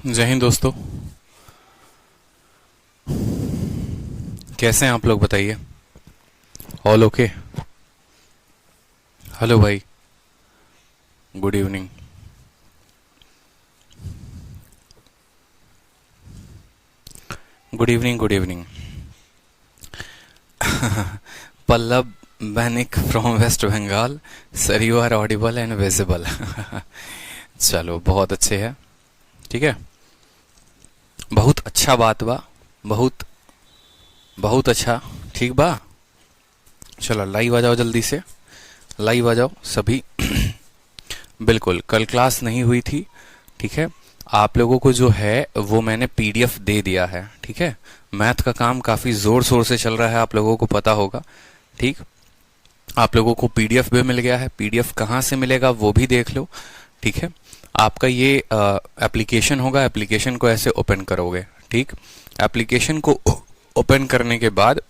जय हिंद दोस्तों। कैसे हैं आप लोग बताइए। All okay. हेलो भाई, good evening. Good evening, good evening. Pallav Bainik from West Bengal. Sir you are audible and visible. चलो बहुत अच्छे है। ठीक है, बहुत अच्छा बात बा। बहुत बहुत अच्छा। ठीक बा। चलो लाइव आ जाओ जल्दी से। लाइव आ जाओ सभी। बिल्कुल, कल क्लास नहीं हुई थी। ठीक है, आप लोगों को जो है वो मैंने पीडीएफ दे दिया है। ठीक है, मैथ का काम काफी जोर शोर से चल रहा है, आप लोगों को पता होगा। ठीक, आप लोगों को पीडीएफ भी मिल गया है। पीडीएफ कहाँ से मिलेगा वो भी देख लो। ठीक है, आपका ये एप्लीकेशन होगा। एप्लीकेशन को ऐसे ओपन करोगे। ठीक, एप्लीकेशन को ओपन करने के बाद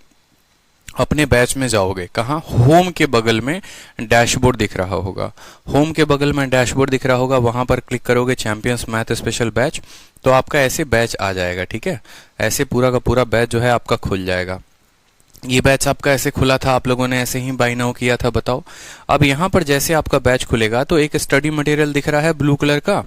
अपने बैच में जाओगे। कहाँ? होम के बगल में डैशबोर्ड दिख रहा होगा। होम के बगल में डैशबोर्ड दिख रहा होगा, वहां पर क्लिक करोगे चैंपियंस मैथ स्पेशल बैच, तो आपका ऐसे बैच आ जाएगा। ठीक है, ऐसे पूरा का पूरा बैच जो है आपका खुल जाएगा। ये बैच आपका ऐसे खुला था, आप लोगों ने ऐसे ही बाय नाउ किया था, बताओ। अब यहाँ पर जैसे आपका बैच खुलेगा तो एक स्टडी मटेरियल दिख रहा है ब्लू कलर का,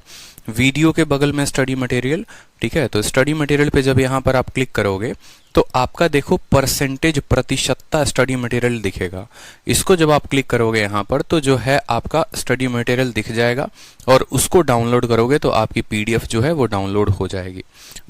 वीडियो के बगल में स्टडी मटेरियल। ठीक है, तो स्टडी मटेरियल पे जब यहाँ पर आप क्लिक करोगे तो आपका देखो परसेंटेज प्रतिशतता स्टडी मटेरियल दिखेगा। इसको जब आप क्लिक करोगे यहाँ पर तो जो है आपका स्टडी मटेरियल दिख जाएगा और उसको डाउनलोड करोगे तो आपकी पीडीएफ जो है वो डाउनलोड हो जाएगी।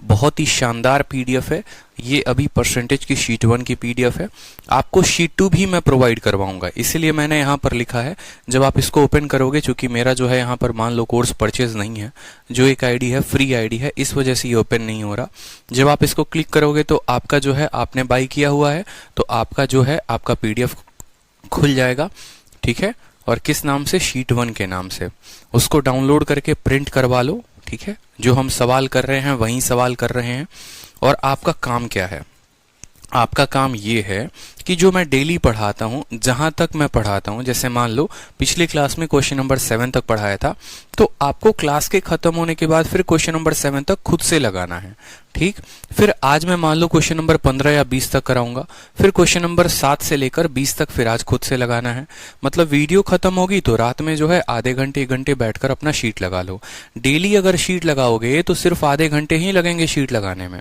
बहुत ही शानदार पीडीएफ है ये। अभी परसेंटेज की शीट 1 की पीडीएफ है। आपको शीट 2 भी मैं प्रोवाइड करवाऊंगा, इसीलिए मैंने यहाँ पर लिखा है जब आप इसको ओपन करोगे, चूंकि मेरा जो है यहाँ पर मान लो कोर्स परचेज नहीं है, जो एक आईडी है फ्री आईडी है, इस वजह से ये ओपन नहीं हो रहा। जब आप इसको क्लिक करोगे तो आपका जो है आपने बाई किया हुआ है तो आपका जो है आपका पीडीएफ खुल जाएगा। ठीक है, और किस नाम से? शीट 1 के नाम से। उसको डाउनलोड करके प्रिंट करवा लो। ठीक है, जो हम सवाल कर रहे हैं वही सवाल कर रहे हैं। और आपका काम क्या है? आपका काम ये है कि जो मैं डेली पढ़ाता हूं, जहां तक मैं पढ़ाता हूं, जैसे मान लो पिछले क्लास में क्वेश्चन नंबर 7 तक पढ़ाया था, तो आपको क्लास के खत्म होने के बाद फिर क्वेश्चन नंबर 7 तक खुद से लगाना है। ठीक, फिर आज मैं मान लो क्वेश्चन नंबर 15 या 20 तक कराऊंगा, फिर क्वेश्चन नंबर 7 से लेकर 20 तक फिर आज खुद से लगाना है। मतलब वीडियो खत्म होगी तो रात में जो है आधे घंटे 1 घंटे बैठकर अपना शीट लगा लो। डेली अगर शीट लगाओगे तो सिर्फ आधे घंटे ही लगेंगे शीट लगाने में।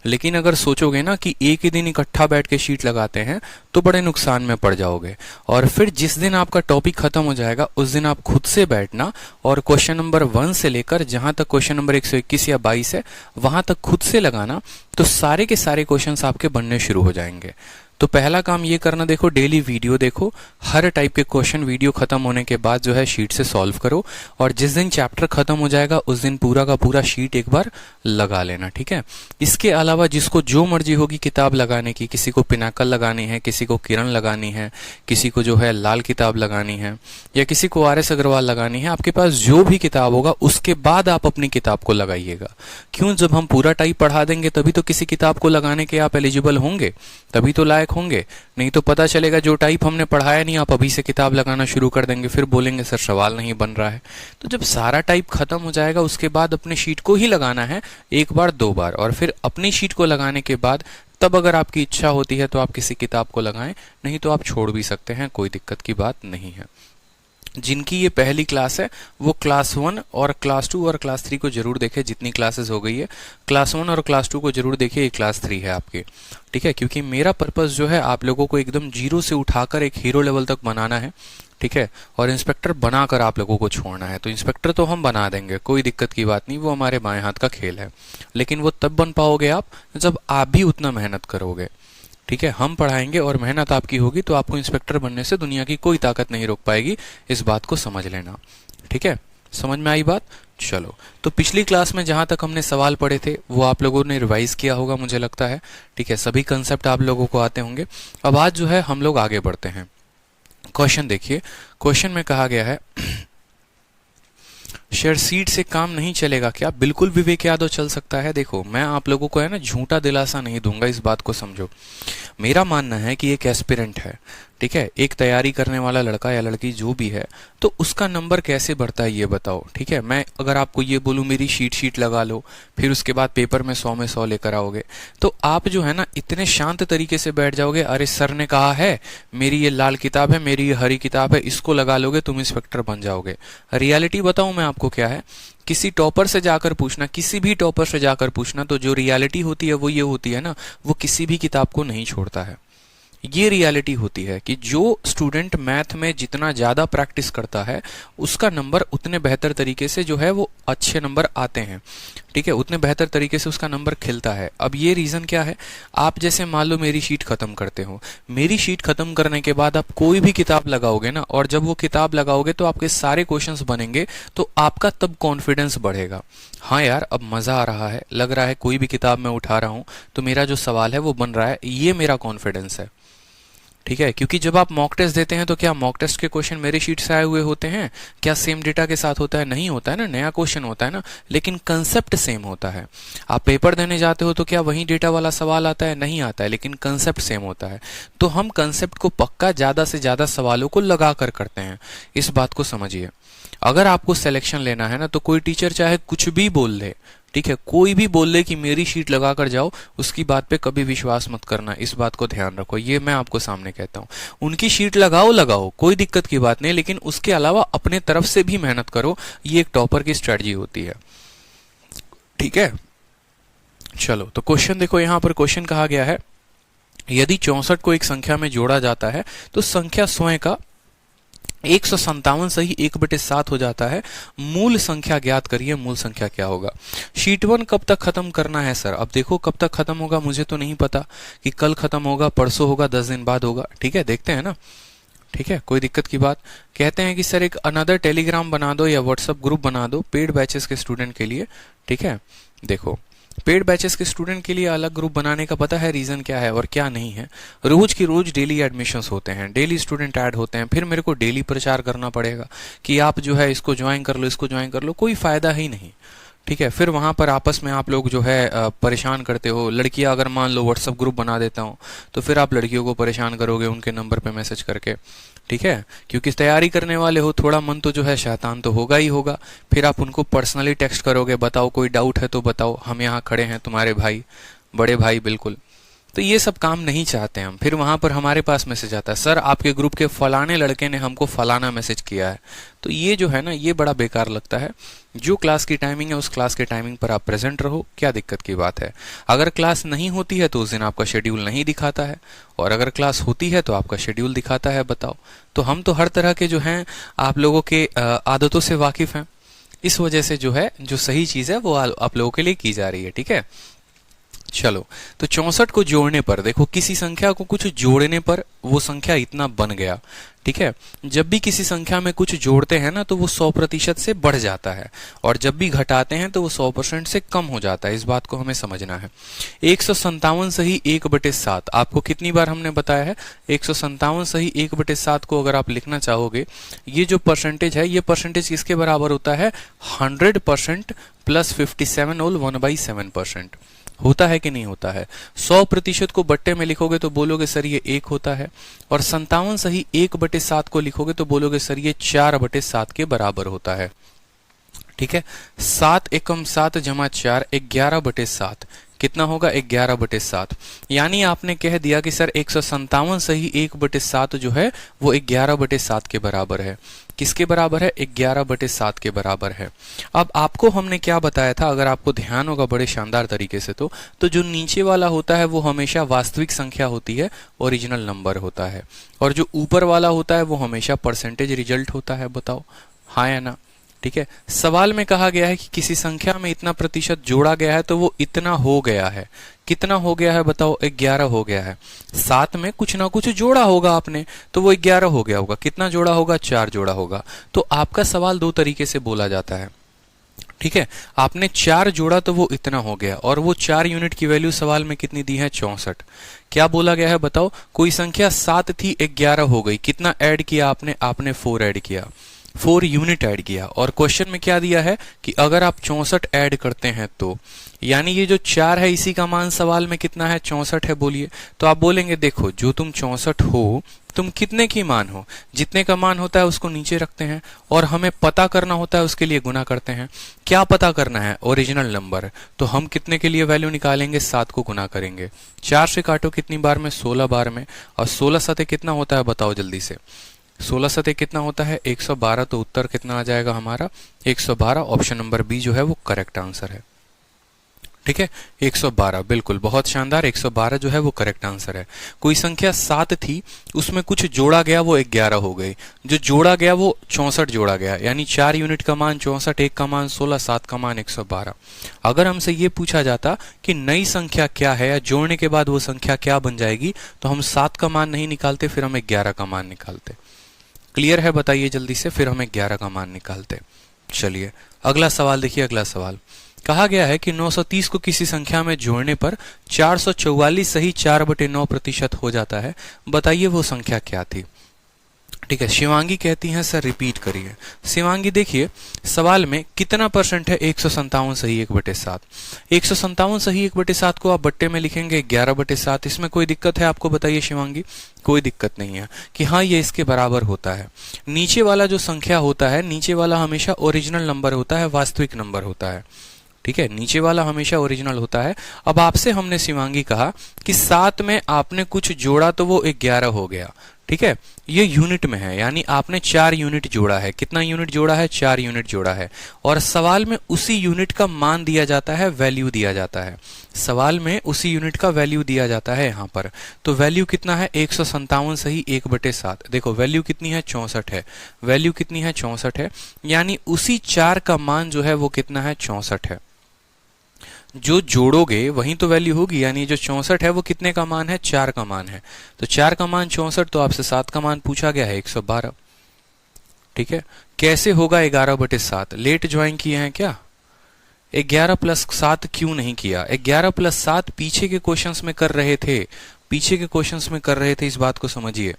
लेकिन अगर सोचोगे ना कि एक ही दिन इकट्ठा बैठ के शीट लगाते हैं तो बड़े नुकसान में पड़ जाओगे। और फिर जिस दिन आपका टॉपिक खत्म हो जाएगा उस दिन आप खुद से बैठना और क्वेश्चन नंबर 1 से लेकर जहां तक क्वेश्चन नंबर 121 या 22 है वहां तक खुद से लगाना, तो सारे के सारे क्वेश्चंस आपके बनने शुरू हो जाएंगे। तो पहला काम ये करना, देखो डेली वीडियो देखो, हर टाइप के क्वेश्चन वीडियो खत्म होने के बाद जो है शीट से सॉल्व करो, और जिस दिन चैप्टर खत्म हो जाएगा उस दिन पूरा का पूरा शीट एक बार लगा लेना। ठीक है, इसके अलावा जिसको जो मर्जी होगी किताब लगाने की, किसी को पिनाकल लगानी है, किसी को किरण लगानी है, किसी को जो है लाल किताब लगानी है, या किसी को आर.एस. अग्रवाल लगानी है, आपके पास जो भी किताब होगा उसके बाद आप अपनी किताब को लगाइएगा। क्यों? जब हम पूरा टाइप पढ़ा देंगे तभी तो किसी किताब को लगाने के आप एलिजिबल होंगे, तभी तो लायक होंगे। नहीं तो पता चलेगा जो टाइप हमने पढ़ाया नहीं, आप अभी से किताब लगाना शुरू कर देंगे, फिर बोलेंगे सर सवाल नहीं बन रहा है। तो जब सारा टाइप खत्म हो जाएगा उसके बाद अपने शीट को ही लगाना है, एक बार 2 बार, और फिर अपनी शीट को लगाने के बाद तब अगर आपकी इच्छा होती है तो आप किसी किताब को लगाएं, नहीं तो आप छोड़ भी सकते हैं, कोई दिक्कत की बात नहीं है। जिनकी ये पहली क्लास है वो क्लास 1 और क्लास 2 और क्लास 3 को जरूर देखें। जितनी क्लासेस हो गई है क्लास 1 और क्लास 2 को जरूर देखिए, ये क्लास 3 है आपकी। ठीक है, क्योंकि मेरा पर्पस जो है आप लोगों को एकदम जीरो से उठाकर एक हीरो लेवल तक बनाना है। ठीक है, और इंस्पेक्टर बनाकर आप लोगों को छोड़ना है। तो इंस्पेक्टर तो हम बना देंगे, कोई दिक्कत की बात नहीं, वो हमारे बाएं हाथ का खेल है। लेकिन वो तब बन पाओगे आप जब आप भी उतना मेहनत करोगे। ठीक है, हम पढ़ाएंगे और मेहनत आपकी होगी तो आपको इंस्पेक्टर बनने से दुनिया की कोई ताकत नहीं रोक पाएगी, इस बात को समझ लेना। ठीक है, समझ में आई बात? चलो, तो पिछली क्लास में जहां तक हमने सवाल पढ़े थे वो आप लोगों ने रिवाइज किया होगा मुझे लगता है। ठीक है, सभी कंसेप्ट आप लोगों को आते होंगे। अब आज जो है हम लोग आगे बढ़ते हैं। क्वेश्चन देखिए, क्वेश्चन में कहा गया है शेयर सीट से काम नहीं चलेगा क्या? बिल्कुल विवेक यादव चल सकता है। देखो मैं आप लोगों को है ना झूठा दिलासा नहीं दूंगा, इस बात को समझो। मेरा मानना है कि एक एस्पिरेंट है, ठीक है, एक तैयारी करने वाला लड़का या लड़की जो भी है, तो उसका नंबर कैसे बढ़ता है ये बताओ। ठीक है, मैं अगर आपको ये बोलूं मेरी शीट लगा लो, फिर उसके बाद पेपर में 100 में 100 लेकर आओगे, तो आप जो है ना इतने शांत तरीके से बैठ जाओगे, अरे सर ने कहा है, मेरी ये लाल किताब है, मेरी ये हरी किताब है, इसको लगा लोगे, तुम इंस्पेक्टर बन जाओगे। रियलिटी बताऊं मैं आपको क्या है, किसी टॉपर से जाकर पूछना, किसी भी टॉपर से जाकर पूछना, तो जो रियलिटी होती है वो ये होती है ना, वो किसी भी किताब को नहीं छोड़ता है। ये रियलिटी होती है कि जो स्टूडेंट मैथ में जितना ज्यादा प्रैक्टिस करता है उसका नंबर उतने बेहतर तरीके से जो है वो अच्छे नंबर आते हैं। ठीक है, उतने बेहतर तरीके से उसका नंबर खिलता है। अब ये रीजन क्या है, आप जैसे मान लो मेरी शीट खत्म करते हो, मेरी शीट खत्म करने के बाद आप कोई भी किताब लगाओगे ना, और जब वो किताब लगाओगे तो आपके सारे क्वेश्चंस बनेंगे, तो आपका तब कॉन्फिडेंस बढ़ेगा। हाँ यार, अब मजा आ रहा है, लग रहा है कोई भी किताब मैं उठा रहा हूं तो मेरा जो सवाल है वो बन रहा है, ये मेरा कॉन्फिडेंस है। ठीक है, क्योंकि जब आप मॉक टेस्ट देते हैं तो क्या मॉक टेस्ट के क्वेश्चन मेरी शीट से आए हुए होते हैं? क्या सेम डेटा के साथ होता है? नहीं होता है ना, नया क्वेश्चन होता है ना, लेकिन कंसेप्ट सेम होता है। आप पेपर देने जाते हो तो क्या वही डेटा वाला सवाल आता है? नहीं आता है, लेकिन कंसेप्ट सेम होता है। तो हम कंसेप्ट को पक्का ज्यादा से ज्यादा सवालों को लगा कर करते हैं, इस बात को समझिए। अगर आपको सिलेक्शन लेना है ना, तो कोई टीचर चाहे कुछ भी बोल दे, ठीक है, कोई भी बोल दे कि मेरी शीट लगा कर जाओ, उसकी बात पे कभी विश्वास मत करना, इस बात को ध्यान रखो। ये मैं आपको सामने कहता हूं, उनकी शीट लगाओ, कोई दिक्कत की बात नहीं, लेकिन उसके अलावा अपने तरफ से भी मेहनत करो। ये एक टॉपर की स्ट्रेटजी होती है। ठीक है, चलो तो क्वेश्चन देखो, यहां पर क्वेश्चन कहा गया है, यदि 64 को एक संख्या में जोड़ा जाता है तो संख्या स्वयं का 157 से ही 1/7 हो जाता है। मूल संख्या ज्ञात करिए, मूल संख्या क्या होगा। शीट 1 कब तक खत्म करना है सर? अब देखो कब तक खत्म होगा मुझे तो नहीं पता, कि कल खत्म होगा, परसों होगा, 10 दिन बाद होगा। ठीक है, देखते हैं ना। ठीक है, कोई दिक्कत की बात। कहते हैं कि सर एक अनदर टेलीग्राम बना दो या व्हाट्सएप ग्रुप बना दो पेड बैचेस के स्टूडेंट के लिए। ठीक है, देखो पेड बैचेस के स्टूडेंट के लिए अलग ग्रुप बनाने का पता है रीजन क्या है और क्या नहीं है? रोज की रोज डेली एडमिशन्स होते हैं, डेली स्टूडेंट ऐड होते हैं, फिर मेरे को डेली प्रचार करना पड़ेगा कि आप जो है इसको ज्वाइन कर लो, इसको ज्वाइन कर लो, कोई फायदा ही नहीं। ठीक है, फिर वहां पर आपस में आप लोग जो है परेशान करते हो। लड़कियां अगर मान लो व्हाट्सएप ग्रुप बना देता हूं तो फिर आप लड़कियों को परेशान करोगे उनके नंबर पे मैसेज करके। ठीक है, क्योंकि तैयारी करने वाले हो, थोड़ा मन तो जो है शैतान तो होगा ही होगा। फिर आप उनको पर्सनली टेक्स्ट करोगे, बताओ कोई डाउट है तो बताओ, हम यहाँ खड़े हैं, तुम्हारे भाई, बड़े भाई बिल्कुल। तो ये सब काम नहीं चाहते हम। फिर वहां पर हमारे पास मैसेज आता है, सर आपके ग्रुप के फलाने लड़के ने हमको फलाना मैसेज किया है। तो ये जो है ना, ये बड़ा बेकार लगता है। जो क्लास की टाइमिंग है उस क्लास के टाइमिंग पर आप प्रेजेंट रहो, क्या दिक्कत की बात है। अगर क्लास नहीं होती है तो उस दिन आपका शेड्यूल नहीं दिखाता है, और अगर क्लास होती है तो आपका शेड्यूल दिखाता है। बताओ, तो हम तो हर तरह के जो हैं आप लोगों के आदतों से वाकिफ हैं। इस वजह से जो है, जो सही चीज है वो आप लोगों के लिए की जा रही है। ठीक है, चलो तो 64 को जोड़ने पर देखो, किसी संख्या को कुछ जोड़ने पर वो संख्या इतना बन गया। ठीक है, जब भी किसी संख्या में कुछ जोड़ते हैं ना तो वो 100% से बढ़ जाता है, और जब भी घटाते हैं तो वो 100% से कम हो जाता है। इस बात को हमें समझना है। 157 सही 1/7 आपको कितनी बार हमने बताया है? 157 सही 1/7 को अगर आप लिखना चाहोगे, ये जो परसेंटेज है, ये परसेंटेज किसके बराबर होता है? 100% प्लस 57 होल 1/7% होता है कि नहीं होता है? 100% को बट्टे में लिखोगे तो बोलोगे सर ये 1 होता है, और 57 सही 1/7 को लिखोगे तो बोलोगे सर ये 4/7 के बराबर होता है। ठीक है, 7 एकम 7 जमा 4 11/7 कितना होगा? 11/7। यानी आपने कह दिया कि सर 157 सही 1/7 जो है वो 11/7 के बराबर है। किसके बराबर है? 11/7 के बराबर है। अब आपको हमने क्या बताया था, अगर आपको ध्यान होगा बड़े शानदार तरीके से, तो जो नीचे वाला होता है वो हमेशा वास्तविक संख्या होती है, ओरिजिनल नंबर होता है, और जो ऊपर वाला होता है वो हमेशा परसेंटेज रिजल्ट होता है। बताओ हाँ या ना? ठीक है, सवाल में कहा गया है कि किसी संख्या में इतना प्रतिशत जोड़ा गया है तो वो इतना हो गया है। कितना हो गया है बताओ? 11 हो गया है। 7 में कुछ ना कुछ जोड़ा होगा आपने, तो वो 11 हो गया होगा। कितना जोड़ा होगा? 4 जोड़ा होगा। तो आपका सवाल दो तरीके से बोला जाता है। ठीक है, आपने 4 जोड़ा तो वो इतना हो गया, और वो 4 यूनिट की वैल्यू सवाल में कितनी दी है? 64। क्या बोला गया है बताओ? कोई संख्या 7 थी, 11 हो गई। कितना ऐड किया आपने? आपने 4 ऐड किया। 4 यूनिट ऐड किया, और क्वेश्चन में क्या दिया है कि अगर आप 64 ऐड करते हैं तो, यानी ये जो 4 है इसी का मान सवाल में कितना है, 64 है। बोलिए, तो आप बोलेंगे देखो जो तुम 64 हो तुम कितने की मान हो, जितने का मान होता है उसको नीचे रखते हैं, और हमें पता करना होता है उसके लिए गुना करते हैं। क्या पता करना है, ओरिजिनल नंबर। तो हम कितने के लिए वैल्यू निकालेंगे, 7 को गुना करेंगे। 4 से काटो कितनी बार में, 16 बार में, और 16 सते कितना होता है बताओ जल्दी से, 16 सते कितना होता है, 112। तो उत्तर कितना आ जाएगा हमारा, 112। ऑप्शन नंबर बी जो है वो करेक्ट आंसर है। ठीक है, 112, बिल्कुल, बहुत शानदार। 112 जो है वो करेक्ट आंसर है। कोई संख्या 7 थी, उसमें कुछ जोड़ा गया, वो 11 हो गई। जो जोड़ा गया वो 64 जोड़ा गया, यानी 4 यूनिट का मान 64, 1 का मान 16, 7 का मान 112। अगर हमसे ये पूछा जाता कि नई संख्या क्या है या जोड़ने के बाद वो संख्या क्या बन जाएगी, तो हम 7 का मान नहीं निकालते, फिर हम 11 का मान निकालते। क्लियर है, बताइए जल्दी से, फिर हम 11 का मान निकालते। चलिए अगला सवाल देखिए। अगला सवाल कहा गया है कि 930 को किसी संख्या में जोड़ने पर 444 सही 4/9% हो जाता है, बताइए वो संख्या क्या थी। ठीक है, शिवांगी कहती हैं सर रिपीट करिए। शिवांगी देखिए सवाल में कितना परसेंट है, 157 सही 1/7। 157 सही 1/7 को आप बट्टे में लिखेंगे 11/7। इसमें कोई दिक्कत है आपको, बताइए शिवांगी। कोई दिक्कत नहीं है कि हाँ ये इसके बराबर होता है। नीचे वाला जो संख्या होता है, नीचे वाला हमेशा ओरिजिनल नंबर होता है, वास्तविक नंबर होता है। ठीक है, नीचे वाला हमेशा ओरिजिनल होता है। अब आपसे हमने शिवांगी कहा कि 7 में आपने कुछ जोड़ा तो वो 11 हो गया। ठीक है, ये यूनिट में है, यानी आपने 4 यूनिट जोड़ा है। कितना यूनिट जोड़ा है, 4 यूनिट जोड़ा है। और सवाल में उसी यूनिट का मान दिया जाता है, वैल्यू दिया जाता है। सवाल में उसी यूनिट का वैल्यू दिया जाता है यहाँ पर। तो वैल्यू कितना है, 157 सही 1/7। देखो वैल्यू कितनी है, 64 है। वैल्यू कितनी है, 64 है, यानी उसी 4 का मान जो है वो कितना है, 64 है। जो जोड़ोगे वही तो वैल्यू होगी, यानी जो 64 है वो कितने का मान है, 4 का मान है। तो 4 का मान 64, तो आपसे 7 का मान पूछा गया है, 112। ठीक है, कैसे होगा 11/7? लेट ज्वाइन किए हैं क्या? 11 + 7 क्यों नहीं किया? 11 + 7 पीछे के क्वेश्चंस में कर रहे थे, पीछे के क्वेश्चंस में कर रहे थे, इस बात को समझिए।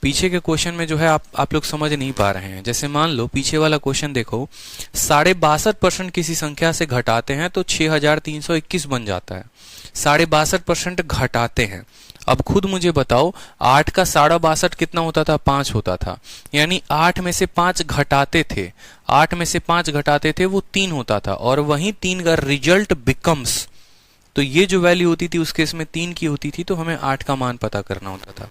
पीछे के क्वेश्चन में जो है आप लोग समझ नहीं पा रहे हैं। जैसे मान लो पीछे वाला क्वेश्चन देखो, 62.5% किसी संख्या से घटाते हैं तो 6321 बन जाता है। 62.5% घटाते हैं। अब खुद मुझे बताओ, 8 का 62.5 कितना होता था, 5 होता था। यानी 8 में से 5 घटाते थे, 8 में से 5 घटाते थे, वो 3 होता था। और वहीं 3 का रिजल्ट बिकम्स, तो ये जो वैल्यू होती थी उस केस में 3 की होती थी, तो हमें 8 का मान पता करना होता था।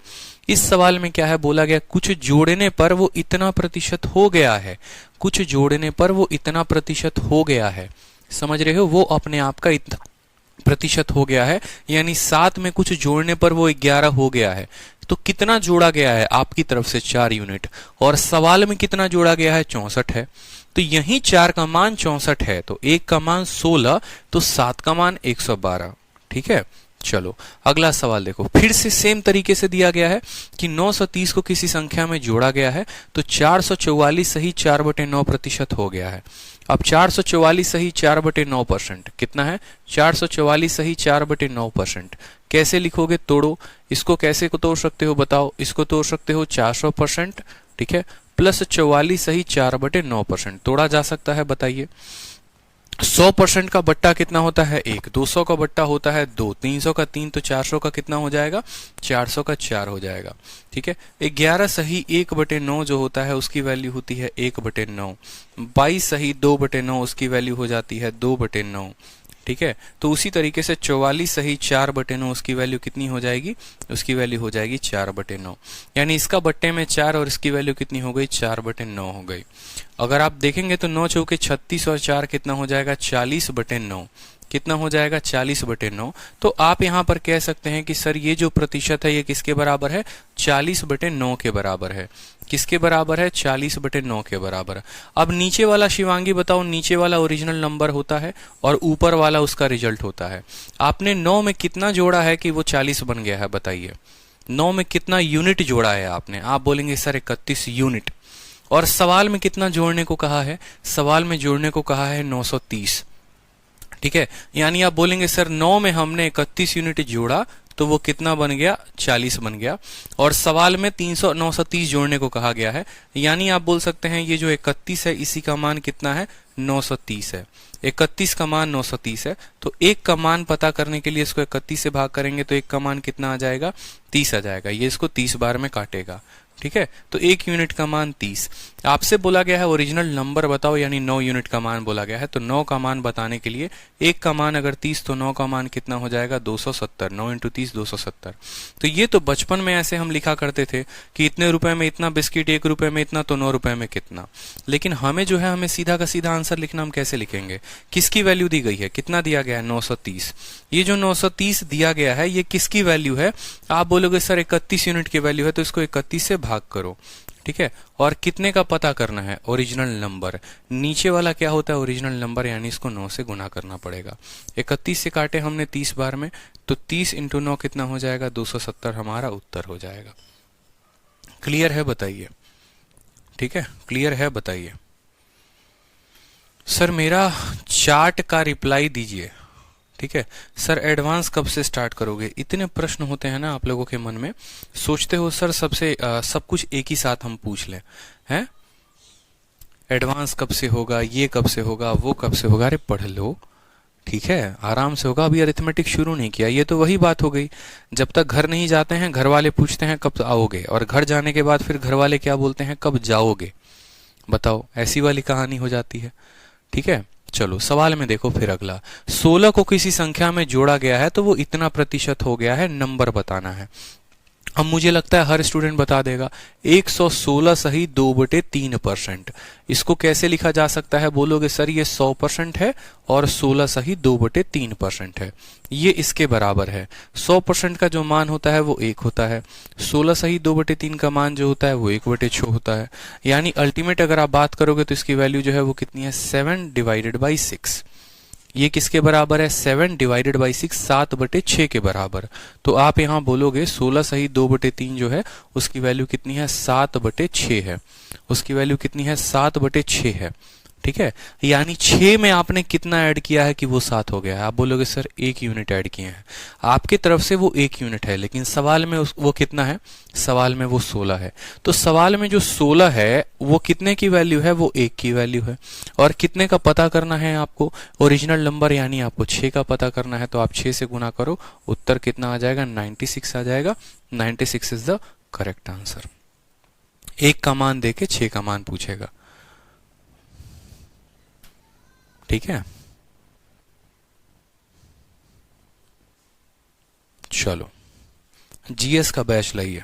इस सवाल में क्या है, बोला गया कुछ जोड़ने पर वो इतना प्रतिशत हो गया है। कुछ जोड़ने पर वो इतना प्रतिशत हो गया है, समझ रहे हो, वो अपने आप का इतना प्रतिशत हो गया है, यानी 7 में कुछ जोड़ने पर वो 11 हो गया है। तो कितना जोड़ा गया है आपकी तरफ से, 4 यूनिट, और सवाल में कितना जोड़ा गया है, 64 है। तो यही 4 का मान 64 है, तो 1 का मान 16, तो 7 का मान 112। ठीक है, चलो अगला सवाल देखो। फिर से सेम तरीके से दिया गया है कि 930 को किसी संख्या में जोड़ा गया है तो 444 सही 4/9% हो गया है। अब 444 सही 4/9% कितना है, 444 सही 4/9%। कैसे लिखोगे, तोड़ो। इसको कैसे को तोड़ सकते हो बताओ, इसको तोड़ सकते हो 400%, ठीक है, प्लस 44 सही 4/9%। तोड़ा जा सकता है, बताइए। 100% का बट्टा कितना होता है, 1। 200 का बट्टा होता है 2। 300 का 3, तो 400 का कितना हो जाएगा, 400 का 4 हो जाएगा। ठीक है, 11 सही 1/9 जो होता है उसकी वैल्यू होती है 1/9। 22 सही 2/9 उसकी वैल्यू हो जाती है 2/9। ठीक है, तो उसी तरीके से 44 सही 4/9 उसकी वैल्यू कितनी हो जाएगी, उसकी वैल्यू हो जाएगी 4/9। यानी इसका बट्टे में 4 और इसकी वैल्यू कितनी हो गई, 4/9 हो गई। अगर आप देखेंगे तो 9 चौके 36 और 4 कितना हो जाएगा, 40/9। कितना हो जाएगा, 40/9। तो आप यहां पर कह सकते हैं कि सर ये जो प्रतिशत है ये किसके बराबर है, 40/9 के बराबर है। किसके बराबर है, 40/9 के बराबर। अब नीचे वाला शिवांगी बताओ, नीचे वाला ओरिजिनल नंबर होता है और ऊपर वाला उसका रिजल्ट होता है। आपने 9 में कितना जोड़ा है कि वो 40 बन गया है, बताइए। 9 में कितना यूनिट जोड़ा है आपने, आप बोलेंगे सर 31 यूनिट। और सवाल में कितना जोड़ने को कहा है, सवाल में जोड़ने को कहा है 930। ठीक है, यानी आप बोलेंगे सर 9 में हमने 31 यूनिट जोड़ा तो वो कितना बन गया, 40 बन गया। और सवाल में 300 930 जोड़ने को कहा गया है, यानी आप बोल सकते हैं ये जो 31 है इसी का मान कितना है, 930 है। 31 का मान 930 है, तो एक का मान पता करने के लिए इसको 31 से भाग करेंगे तो एक का मान कितना आ जाएगा, 30 आ जाएगा। ये इसको 30 बार में काटेगा, ठीक है। तो 1 यूनिट का मान 30। आपसे बोला गया है ओरिजिनल नंबर बताओ, यानी 9 यूनिट का मान बोला गया है। तो 9 का मान बताने के लिए 1 का मान अगर 30 तो 9 का मान कितना हो जाएगा, 270। 9 × 30 270। तो ये तो बचपन में ऐसे हम लिखा करते थे कि इतने रुपए में इतना बिस्किट, 1 रुपए में इतना, तो 9 रुपए में कितना। लेकिन हमें जो है, हमें सीधा का सीधा आंसर लिखना, हम कैसे लिखेंगे, किसकी वैल्यू दी गई है, कितना दिया गया है, 930। ये जो 930 दिया गया है ये किसकी वैल्यू है, आप बोलोगे सर 31 यूनिट की वैल्यू है, तो इसको 31 से भाग करो, ठीक है। और कितने का पता करना है, ओरिजिनल नंबर। नीचे वाला क्या होता है, ओरिजिनल नंबर, यानी इसको 9 से गुना करना पड़ेगा। 31 से काटे हमने 30 बार में, तो 30 × 9 कितना हो जाएगा, 270 हमारा उत्तर हो जाएगा। क्लियर है बताइए, ठीक है, क्लियर है बताइए। सर मेरा चार्ट का रिप्लाई दीजिए, ठीक है। सर एडवांस कब से स्टार्ट करोगे, इतने प्रश्न होते हैं ना आप लोगों के मन में, सोचते हो सर सबसे सब कुछ एक ही साथ हम पूछ लें, हैं। एडवांस कब से होगा, ये कब से होगा, वो कब से होगा, अरे पढ़ लो, ठीक है, आराम से होगा। अभी अरिथमेटिक शुरू नहीं किया, ये तो वही बात हो गई, जब तक घर नहीं जाते हैं घर वाले पूछते हैं कब आओगे, और घर जाने के बाद फिर घर वाले क्या बोलते हैं, कब जाओगे, बताओ, ऐसी वाली कहानी हो जाती है, ठीक है। चलो सवाल में देखो फिर अगला, 16 को किसी संख्या में जोड़ा गया है तो वो इतना प्रतिशत हो गया है, नंबर बताना है। अब मुझे लगता है हर स्टूडेंट बता देगा, 116 सही 2/3%। इसको कैसे लिखा जा सकता है, बोलोगे सर ये 100% है और 16 सही 2/3% है, ये इसके बराबर है। 100% का जो मान होता है वो 1 होता है, 16 सही 2/3 का मान जो होता है वो 1/6 होता है। यानी अल्टीमेट अगर आप बात करोगे तो इसकी वैल्यू जो है वो कितनी है, 7/6। ये किसके बराबर है, 7/6, 7/6 के बराबर। तो आप यहां बोलोगे 16 सही 2/3 जो है उसकी वैल्यू कितनी है, 7/6 है, उसकी वैल्यू कितनी है, 7/6 है, ठीक है। यानी 6 में आपने कितना ऐड किया है कि वो 7 हो गया है। आप बोलोगे सर 1 यूनिट ऐड किए हैं, आपके तरफ से वो 1 यूनिट है, लेकिन सवाल में वो कितना है, सवाल में वो 16 है। तो सवाल में जो 16 है वो कितने की वैल्यू है, वो 1 की वैल्यू है। और कितने का पता करना है आपको, ओरिजिनल नंबर, यानी आपको 6 का पता करना है। तो आप 6 से गुना करो, उत्तर कितना आ जाएगा, 96 आ जाएगा। 96 इज द करेक्ट आंसर। 1 का मान देके 6 का मान पूछेगा, ठीक है। चलो जीएस का बैच लाइए।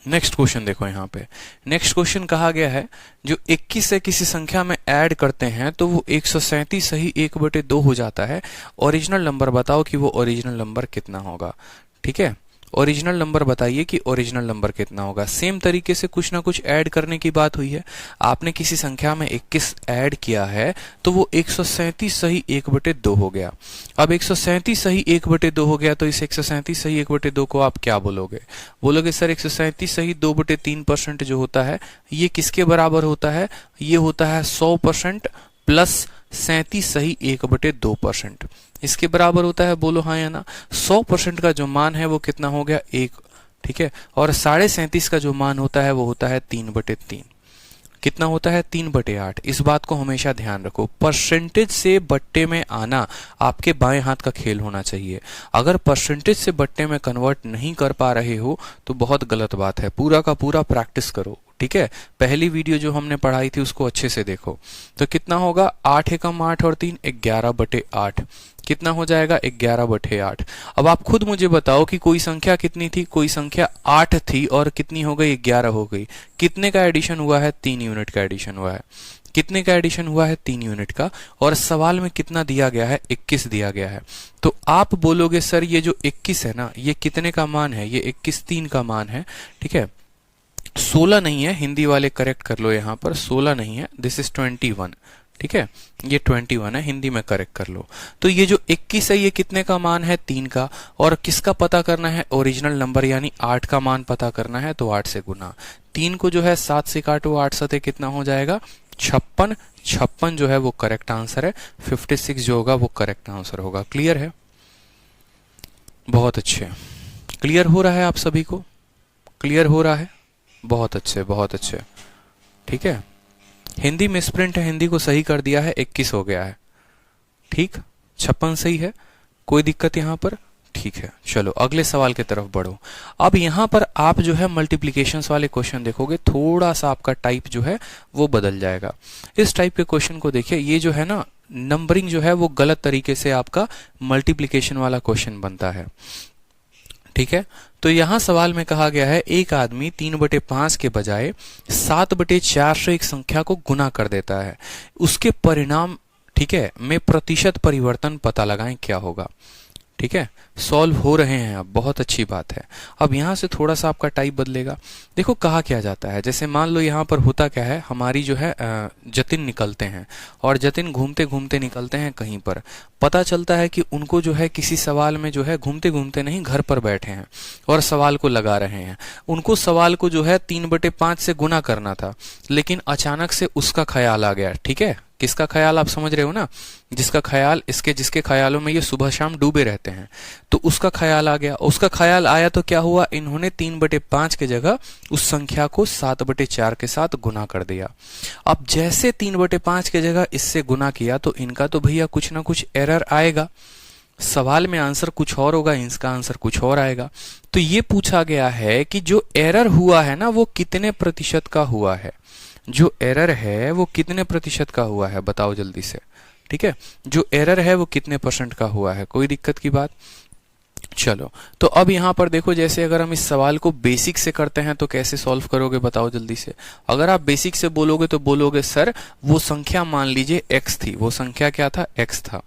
नेक्स्ट क्वेश्चन देखो, यहां पे नेक्स्ट क्वेश्चन कहा गया है, जो 21 से किसी संख्या में ऐड करते हैं तो वो 137 सही 1/2 हो जाता है। ओरिजिनल नंबर बताओ कि वो ओरिजिनल नंबर कितना होगा, ठीक है। ओरिजिनल नंबर बताइए कि ओरिजिनल नंबर कितना होगा। सेम तरीके से कुछ ना कुछ ऐड करने की बात हुई है। आपने किसी संख्या में 21 ऐड किया है तो वो 137 सही 1/2 हो गया। अब 137 सही 1/2 हो गया, तो इस 137 सही 1/2 को आप क्या बोलोगे, बोलोगे सर 137 सही 2/3% जो होता है ये किसके बराबर होता है, ये होता है 100% प्लस 37 सही 1/2%। इसके बराबर होता है, बोलो हाँ या ना। 100% का जो मान है वो कितना हो गया, 1, ठीक है। और 37.5 का जो मान होता है वो होता है 3/3। कितना होता है, 3/8। इस बात को हमेशा ध्यान रखो, परसेंटेज से बट्टे में आना आपके बाएं हाथ का खेल होना चाहिए। अगर परसेंटेज से बट्टे में कन्वर्ट नहीं कर पा रहे हो तो बहुत गलत बात है। पूरा का पूरा प्रैक्टिस करो, ठीक है। पहली वीडियो जो हमने पढ़ाई थी उसको अच्छे से देखो। तो कितना होगा, 8 एकम 8 और 3 11/8। कितना हो जाएगा, 11/8। अब आप खुद मुझे बताओ कि कोई संख्या कितनी थी, कोई संख्या 8 थी और कितनी हो गई, 11 हो गई। कितने का एडिशन हुआ है, 3 यूनिट का एडिशन हुआ है। कितने का एडिशन हुआ है, 3 यूनिट का। और सवाल में कितना दिया गया है, 21 दिया गया है। तो आप बोलोगे सर ये जो 21 है ना, ये कितने का मान है, ये 21 3 का मान है, ठीक है। 16 नहीं है, हिंदी वाले करेक्ट कर लो, यहां पर 16 नहीं है, दिस इज 21, ठीक है। ये 21 है, हिंदी में करेक्ट कर लो। तो ये जो 21 है ये कितने का मान है, 3 का। और किसका पता करना है, ओरिजिनल नंबर, यानी 8 का मान पता करना है। तो 8 से गुना, 3 को जो है 7 से काटो, 8 सते कितना हो जाएगा, 56। 56 जो है वो करेक्ट आंसर है। 56 जो होगा वो करेक्ट आंसर होगा। क्लियर है, बहुत अच्छे। क्लियर हो रहा है आप सभी को? क्लियर हो रहा है? बहुत अच्छे, बहुत अच्छे। ठीक है, हिंदी मिसप्रिंट है, हिंदी को सही कर दिया है, 21 हो गया है। ठीक, 56 सही है, कोई दिक्कत यहां पर? ठीक है, चलो अगले सवाल की तरफ बढ़ो। अब यहां पर आप जो है मल्टीप्लीकेशंस वाले क्वेश्चन देखोगे, थोड़ा सा आपका टाइप जो है वो बदल जाएगा। इस टाइप के क्वेश्चन को देखिए, ये जो है ना नंबरिंग जो है वो गलत तरीके से आपका मल्टीप्लीकेशन वाला क्वेश्चन बनता है। ठीक है, तो यहां सवाल में कहा गया है एक आदमी 3/5 के बजाय 7/4 से एक संख्या को गुना कर देता है, उसके परिणाम, ठीक है, में प्रतिशत परिवर्तन पता लगाएं, क्या होगा। ठीक है, सॉल्व हो रहे हैं अब, बहुत अच्छी बात है। अब यहां से थोड़ा सा आपका टाइप बदलेगा। देखो कहा क्या जाता है, जैसे मान लो यहां पर होता क्या है, हमारी जो है जतिन निकलते हैं और जतिन घूमते घूमते निकलते हैं कहीं पर। पता चलता है कि उनको जो है किसी सवाल में जो है घूमते घूमते नहीं, घर पर बैठे हैं और सवाल को लगा रहे हैं। उनको सवाल को जो है 3/5 से गुना करना था, लेकिन अचानक से उसका ख्याल आ गया। ठीक है, किसका ख्याल, आप समझ रहे हो ना, जिसका ख्याल, जिसके ख्यालों में ये सुबह शाम डूबे रहते हैं, तो उसका ख्याल आ गया। उसका ख्याल आया तो क्या हुआ, इन्होंने 3/5 के जगह उस संख्या को 7/4 के साथ गुना कर दिया। अब जैसे 3/5 के जगह इससे गुना किया तो इनका तो भैया कुछ ना कुछ एरर आएगा। सवाल में आंसर कुछ और होगा, इसका आंसर कुछ और आएगा। तो ये पूछा गया है कि जो एरर हुआ है ना वो कितने प्रतिशत का हुआ है, जो एरर है वो कितने प्रतिशत का हुआ है, बताओ जल्दी से। ठीक है, जो एरर है वो कितने % का हुआ है, कोई दिक्कत की बात। चलो, तो अब यहां पर देखो, जैसे अगर हम इस सवाल को बेसिक से करते हैं तो कैसे सॉल्व करोगे, बताओ जल्दी से। अगर आप बेसिक से बोलोगे तो बोलोगे सर वो संख्या मान लीजिए x थी, वो संख्या क्या था, x था,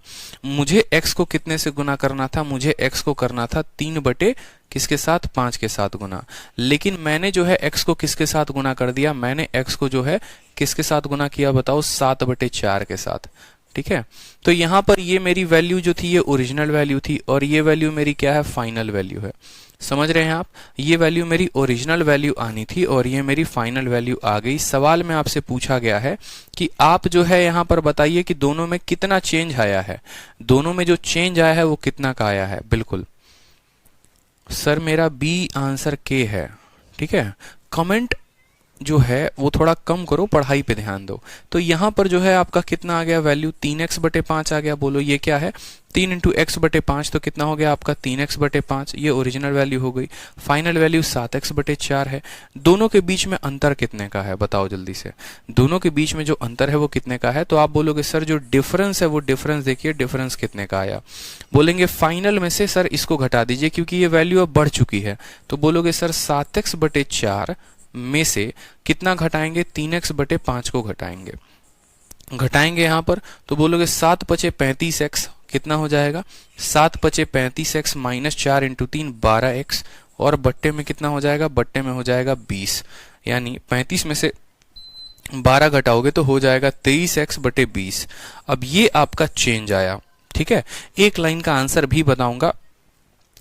मुझे x को कितने से गुना करना था, मुझे x को करना था 3/किसके साथ, 5 के साथ गुना। लेकिन मैंने जो है x को किसके साथ गुना कर दिया, मैंने x को जो है किसके साथ गुना किया, बताओ, 7/4 के साथ। ठीक है, तो यहां पर ये मेरी वैल्यू जो थी ये ओरिजिनल वैल्यू थी और ये वैल्यू मेरी क्या है, फाइनल वैल्यू है। समझ रहे हैं आप, ये वैल्यू मेरी ओरिजिनल वैल्यू आनी थी और ये मेरी फाइनल वैल्यू आ गई। सवाल में आपसे पूछा गया है कि आप जो है यहां पर बताइए कि दोनों में कितना चेंज आया है, दोनों में जो चेंज आया है वो कितना का आया है। बिल्कुल सर, मेरा बी आंसर के है। ठीक है, कमेंट जो है वो थोड़ा कम करो, पढ़ाई पे ध्यान दो। तो यहां पर जो है आपका कितना आ गया वैल्यू, 3x/5 आ गया। बोलो ये क्या है, 3 × x/5 तो कितना हो गया आपका 3x/5, ये ओरिजिनल वैल्यू हो गई। फाइनल वैल्यू 7x/4 है। दोनों के बीच में अंतर कितने का है, बताओ जल्दी से। दोनों के बीच में जो अंतर है वो कितने का है, तो आप बोलोगे सर जो डिफरेंस है वो डिफरेंस देखिए, डिफरेंस कितने का आया। बोलेंगे फाइनल में से सर इसको घटा दीजिए क्योंकि ये वैल्यू अब बढ़ चुकी है, तो बोलोगे सर 7x/4 में से कितना घटाएंगे, 3x/5 को घटाएंगे। घटाएंगे यहां पर तो बोलोगे 7×5=35x, कितना हो जाएगा 7×5=35x माइनस 4 × 3 12x, और बट्टे में कितना हो जाएगा, बट्टे में हो जाएगा 20, यानी 35 में से 12 घटाओगे तो हो जाएगा 23x/20। अब ये आपका चेंज आया। ठीक है, एक लाइन का आंसर भी बताऊंगा,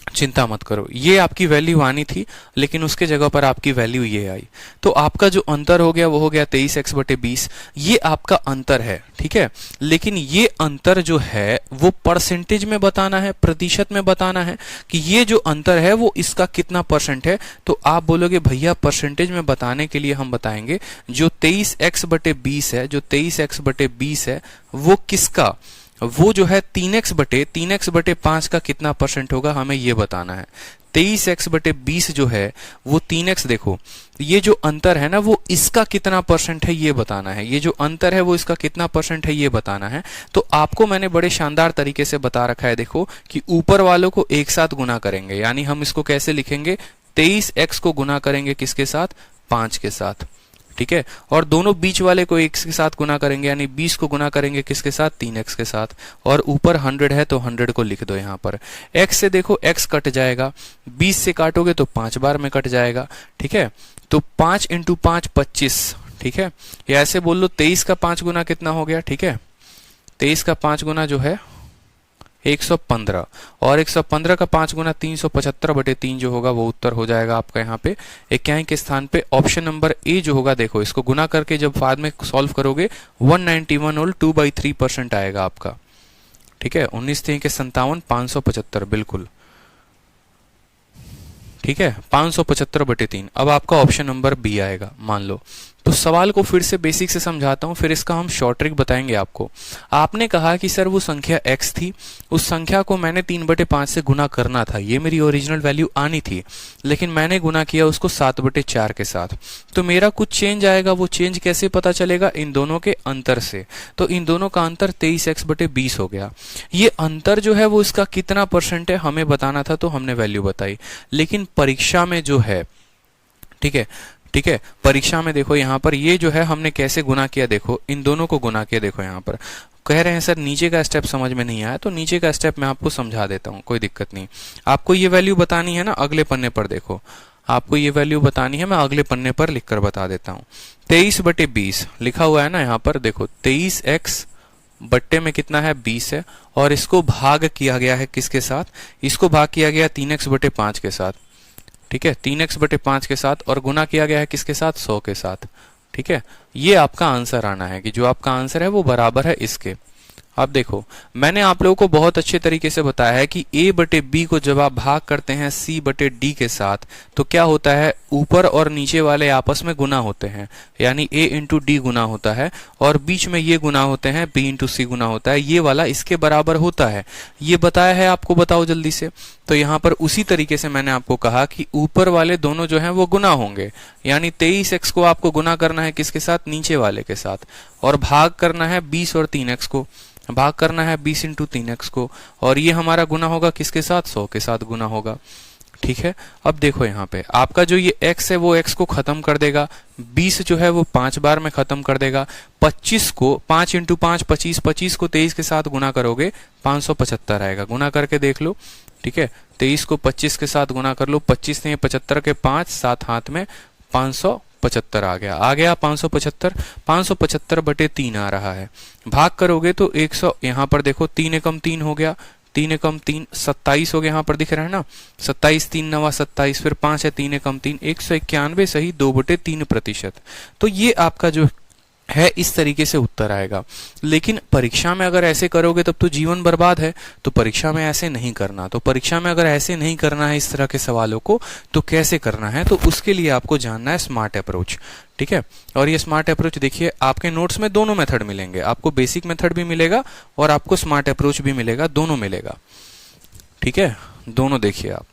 चिंता मत करो। ये आपकी वैल्यू आनी थी लेकिन उसके जगह पर आपकी वैल्यू ये आई, तो आपका जो अंतर हो गया वो हो गया 23x/20। ये आपका अंतर है। ठीक है, लेकिन ये अंतर जो है वो परसेंटेज में बताना है, प्रतिशत में बताना है कि ये जो अंतर है वो इसका कितना % है। तो आप बोलोगे भैया परसेंटेज में बताने के लिए हम बताएंगे जो 23x/20 है, जो 23x/20 है वो किसका, वो जो है 3x/5 का कितना % होगा, हमें ये बताना है। 23x/20 जो है वो 3x, देखो ये जो अंतर है ना वो इसका कितना % है ये बताना है, ये जो अंतर है वो इसका कितना % है ये बताना है। तो आपको मैंने बड़े शानदार तरीके से बता रखा है, देखो कि ऊपर वालों को एक साथ गुना करेंगे, यानी हम इसको कैसे लिखेंगे, 23x को गुना करेंगे किसके साथ, 5 के साथ। ठीक है, और दोनों बीच वाले को x के साथ गुना करेंगे, यानी 20 को गुना करेंगे किसके साथ, 3x के साथ, और ऊपर 100 है तो 100 को लिख दो यहाँ पर। x से देखो x कट जाएगा, 20 से काटोगे तो 5 बार में कट जाएगा। ठीक है, तो 5 × 5 25। ठीक है, या ऐसे बोल लो 23 का 5 गुना कितना हो गया। ठीक है, 23 का 5 गुना जो है 115, और 115 का 5 गुना 375/3 जो होगा वो उत्तर हो जाएगा आपका यहाँ पे इक्याई के स्थान पे ऑप्शन नंबर ए जो होगा। देखो इसको गुना करके जब बाद में सॉल्व करोगे 191 और 2/3% आएगा आपका। ठीक है, 19 3 के 57, 575, बिल्कुल ठीक है, 575/3। अब आपका ऑप्शन नंबर बी आएगा मान लो। तो सवाल को फिर से बेसिक से समझाता हूं, फिर इसका हम शॉर्ट ट्रिक बताएंगे आपको। आपने कहा कि सर वो संख्या x थी, उस संख्या को मैंने 3/5 से गुना करना था, ये मेरी ओरिजिनल वैल्यू आनी थी, लेकिन मैंने गुना किया उसको 7/4 के साथ। तो मेरा कुछ चेंज आएगा, वो चेंज कैसे पता चलेगा? इन दोनों के अंतर से। तो इन दोनों का अंतर 23x/20 हो गया। ये अंतर जो है वो इसका कितना परसेंट है हमें बताना था, तो हमने वैल्यू बताई। लेकिन परीक्षा में जो है, ठीक है, ठीक है, परीक्षा में देखो यहाँ पर ये जो है हमने कैसे गुना किया, देखो इन दोनों को गुना किया। देखो यहाँ पर कह रहे हैं सर नीचे का स्टेप समझ में नहीं आया, तो नीचे का स्टेप मैं आपको समझा देता हूँ, कोई दिक्कत नहीं। आपको ये वैल्यू बतानी है ना, अगले पन्ने पर देखो, आपको ये वैल्यू बतानी है, मैं अगले पन्ने पर लिखकर बता देता हूँ। 23/20 लिखा हुआ है ना यहाँ पर, देखो 23x बट्टे में कितना है 20 है, और इसको भाग किया गया है किसके साथ? इसको भाग किया गया 3x/5 के साथ, ठीक है, 3x/5 के साथ, और गुना किया गया है किसके साथ? 100 के साथ। ठीक है, ये आपका आंसर आना है कि जो आपका आंसर है वो बराबर है इसके। अब देखो मैंने आप लोगों को बहुत अच्छे तरीके से बताया है कि a/b को जब आप भाग करते हैं c/d के साथ, तो क्या होता है? ऊपर और नीचे वाले आपस में गुना होते हैं, यानी a × d गुना होता है, और बीच में ये गुना होते हैं, b × c गुना होता है, ये वाला इसके बराबर होता है। ये बताया है आपको, बताओ जल्दी से। तो यहाँ पर उसी तरीके से मैंने आपको कहा कि ऊपर वाले दोनों जो हैं वो गुना होंगे, यानी 23x को आपको गुना करना है किसके साथ? नीचे वाले के साथ, और भाग करना है 20 और 3x को, भाग करना है 20 × 3x को, और ये हमारा गुना होगा किसके साथ? 100 के साथ गुना होगा। ठीक है, अब देखो यहाँ पे आपका जो ये x है वो x को खत्म कर देगा, 20 जो है वो 5 बार में खत्म कर देगा, 25 को 5 × 5 25, 25 को 23 के साथ गुना करोगे 575 आएगा। गुना करके देख लो, ठीक है, 23 को 25 के साथ गुना कर लो, 25 ने 75 के 5, 7 हाथ में 575 आ गया 575, 575/3 आ रहा है। भाग करोगे तो 100, यहाँ पर देखो 3 एकम 3 हो गया, 3 एकम 3 27 हो गया, यहाँ पर दिख रहा है ना, 27 3 9 27, फिर 5 है 3 एकम 3 191 सही 2/3%। तो ये आपका जो है इस तरीके से उत्तर आएगा। लेकिन परीक्षा में अगर ऐसे करोगे तब तो जीवन बर्बाद है, तो परीक्षा में ऐसे नहीं करना। तो परीक्षा में अगर ऐसे नहीं करना है इस तरह के सवालों को, तो कैसे करना है? तो उसके लिए आपको जानना है स्मार्ट अप्रोच। ठीक है, और ये स्मार्ट अप्रोच देखिए आपके नोट्स में दोनों मेथड मिलेंगे, आपको बेसिक मेथड भी मिलेगा और आपको स्मार्ट अप्रोच भी मिलेगा, दोनों मिलेगा। ठीक है, दोनों देखिए आप।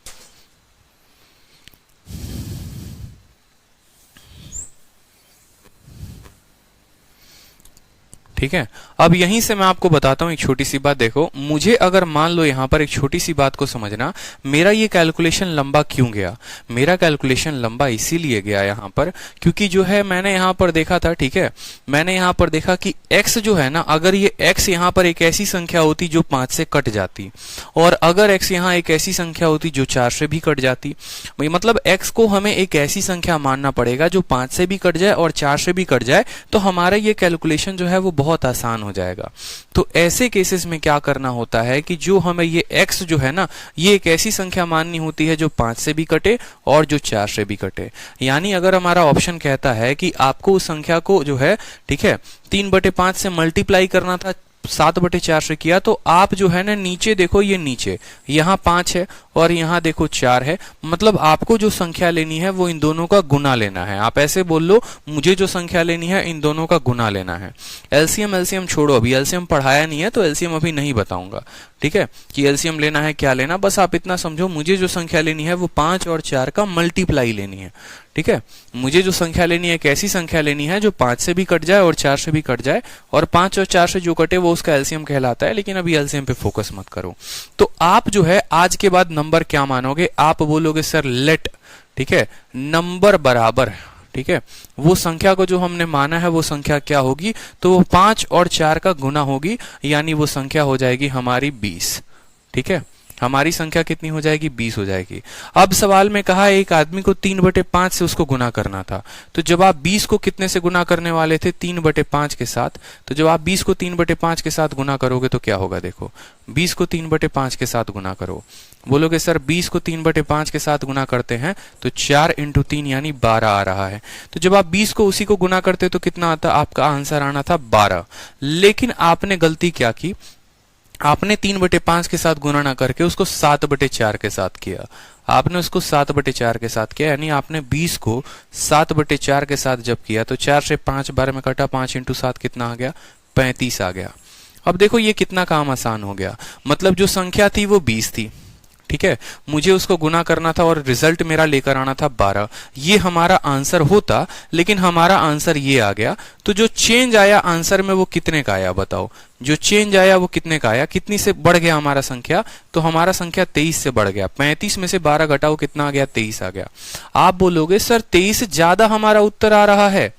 ठीक है, अब यहीं से मैं आपको बताता हूं एक छोटी सी बात। देखो मुझे अगर मान लो यहां पर एक छोटी सी बात को समझना, मेरा ये कैलकुलेशन लंबा क्यों गया? मेरा कैलकुलेशन लंबा इसीलिए गया यहां पर क्योंकि जो है मैंने यहां पर देखा था, ठीक है, मैंने यहां पर देखा कि x जो है ना, अगर ये x यहां पर एक ऐसी संख्या होती जो 5 से कट जाती, और अगर x यहां एक ऐसी संख्या होती जो 4 से भी कट जाती, मतलब x को हमें एक ऐसी संख्या मानना पड़ेगा जो 5 से भी कट जाए और 4 से भी कट जाए, तो हमारा ये कैलकुलेशन जो है वो बहुत आसान हो जाएगा। तो ऐसे केसेस में क्या करना होता है कि जो हमें ये x जो है ना, ये एक ऐसी संख्या माननी होती है जो 5 से भी कटे और जो 4 से भी कटे। यानी अगर हमारा ऑप्शन कहता है कि आपको उस संख्या को जो है, ठीक है, 3/5 से मल्टीप्लाई करना था, 7/4 से किया, तो आप जो है ना नीचे देखो, ये नीचे यहाँ 5 है और यहाँ देखो 4 है, मतलब आपको जो संख्या लेनी है वो इन दोनों का गुना लेना है। आप ऐसे बोल लो, मुझे जो संख्या लेनी है इन दोनों का गुना लेना है। एलसीएम छोड़ो, अभी एलसीएम पढ़ाया नहीं है तो एलसीएम अभी नहीं बताऊंगा, ठीक है, कि एलसीएम लेना है क्या लेना, बस आप इतना समझो, मुझे जो संख्या लेनी है वो 5 और 4 का मल्टीप्लाई लेनी है। ठीक है, मुझे जो संख्या लेनी है एक ऐसी संख्या लेनी है जो 5 से भी कट जाए और 4 से भी कट जाए, और 5 और 4 से जो कटे वो उसका एलसीएम कहलाता है। लेकिन अभी एलसीएम पे फोकस मत करो। तो आप जो है आज के बाद नंबर क्या मानोगे? आप बोलोगे सर लेट, ठीक है, नंबर बराबर, ठीक है, वो संख्या को जो हमने माना है वो संख्या क्या होगी? तो वो 5 और 4 का गुना होगी, यानी वो संख्या हो जाएगी हमारी 20। ठीक है, हमारी संख्या कितनी हो जाएगी? 20 हो जाएगी। अब सवाल में कहा एक आदमी को 3/5 से उसको गुना करना था, तो जब आप 20 को कितने से गुना करने वाले थे? 3/5 के साथ। तो जब आप 20 को 3/5 के साथ गुना करोगे तो क्या होगा? देखो 20 को 3/5 के साथ गुना करो, बोलोगे सर 20 को 3/5 के साथ गुना करते हैं तो 4 × 3 यानी 12 आ रहा है। तो जब आप 20 को उसी को गुना करते तो कितना आता? आपका आंसर आना था 12। लेकिन आपने गलती क्या की? आपने 3/5 के साथ गुना ना करके उसको 7/4 के साथ किया। आपने उसको 7/4 के साथ किया, यानी आपने 20 को 7/4 के साथ जब किया तो 4 से 5 बार में कटा, 5 × 7 कितना आ गया, 35 आ गया। अब देखो ये कितना काम आसान हो गया, मतलब जो संख्या थी वो 20 थी, ठीक है, मुझे उसको गुना करना था और रिजल्ट मेरा लेकर आना था 12। ये हमारा आंसर होता, लेकिन हमारा आंसर ये आ गया। तो जो चेंज आया आंसर में वो कितने का आया बताओ, जो चेंज आया वो कितने का आया, कितनी से बढ़ गया हमारा संख्या, तो हमारा संख्या 23 से बढ़ गया। 35 में से 12 घटाओ कितना आ गया, 23 आ गया। आप बोलोगे सर 23 ज्यादा हमारा उत्तर आ रहा है,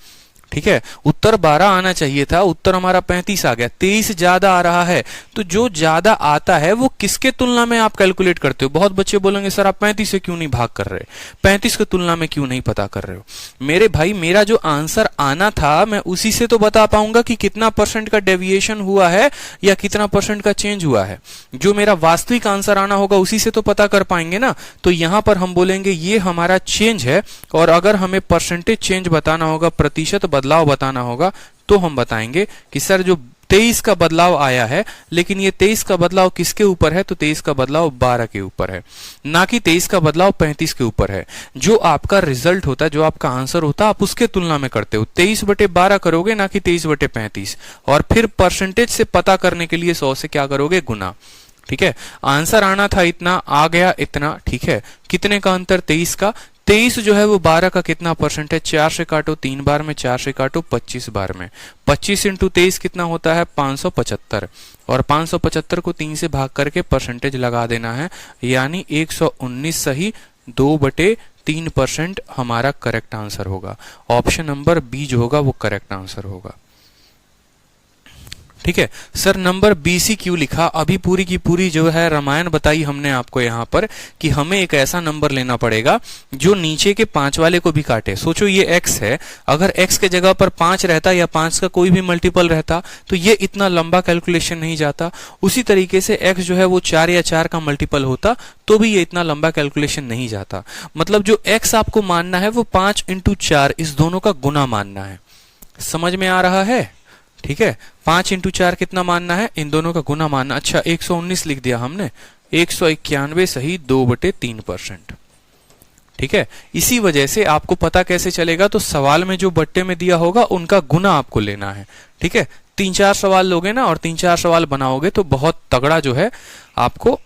ठीक है, उत्तर 12 आना चाहिए था, उत्तर हमारा 35 आ गया, 23 ज्यादा आ रहा है। तो जो ज्यादा आता है वो किसके तुलना में आप कैलकुलेट करते हो? बहुत बच्चे बोलेंगे सर आप 35 से क्यों नहीं भाग कर रहे, 35 की तुलना में क्यों नहीं पता कर रहे हो? मेरे भाई मेरा जो आंसर आना था मैं उसी से तो बता पाऊंगा कि कितना % का डेविएशन हुआ है या कितना % का चेंज हुआ है। जो मेरा वास्तविक आंसर आना होगा उसी से तो पता कर पाएंगे ना। तो यहां पर हम बोलेंगे ये हमारा चेंज है, और अगर हमें % चेंज बताना होगा, प्रतिशत बदलाव बताना होगा, तो हम बताएंगे कि सर जो 23 का बदलाव आया है, लेकिन ये 23 का बदलाव किसके ऊपर है, तो 23 का बदलाव 12 के ऊपर है, ना कि 23 का बदलाव 35 के ऊपर है। जो आपका रिजल्ट होता है, जो आपका आंसर होता है, आप उसके तुलना में करते हो। 23/12 करोगे, ना कि 23/35, और फिर % से पता करने के लिए 100 से क्या करोगे, गुना। ठीक है, आंसर आना था इतना, आ गया इतना, ठीक है। कितने का अंतर, 23 का। 23 जो है वो 12 का कितना % है, 4 से काटो 3 बार में, 4 से काटो 25 बार में, 25 × 23 कितना होता है, 575, और 575 को 3 से भाग करके % लगा देना है, यानी 119 सही 2/3% हमारा करेक्ट आंसर होगा। ऑप्शन नंबर बी जो होगा वो करेक्ट आंसर होगा। ठीक है सर, नंबर बी सी क्यों लिखा? अभी पूरी की पूरी जो है रामायण बताई हमने आपको यहाँ पर कि हमें एक ऐसा नंबर लेना पड़ेगा जो नीचे के 5 वाले को भी काटे। सोचो ये x है, अगर x के जगह पर 5 रहता या 5 का कोई भी मल्टीपल रहता तो ये इतना लंबा कैलकुलेशन नहीं जाता। उसी तरीके से x जो है वो 4 या 4 का मल्टीपल होता तो भी ये इतना लंबा कैलकुलेशन नहीं जाता। मतलब जो x आपको मानना है वो 5 × 4 इस दोनों का गुना मानना है। समझ में आ रहा है? ठीक है, 5 × 4 कितना मानना है, इन दोनों का गुना मानना। अच्छा 119 लिख दिया हमने, 191 सही 2/3%। ठीक है, इसी वजह से आपको पता कैसे चलेगा, तो सवाल में जो बट्टे में दिया होगा उनका गुना आपको लेना है। ठीक है, 3-4 सवाल लोगे ना और 3-4 सवाल बनाओगे तो बहुत तगड़ा जो है आपको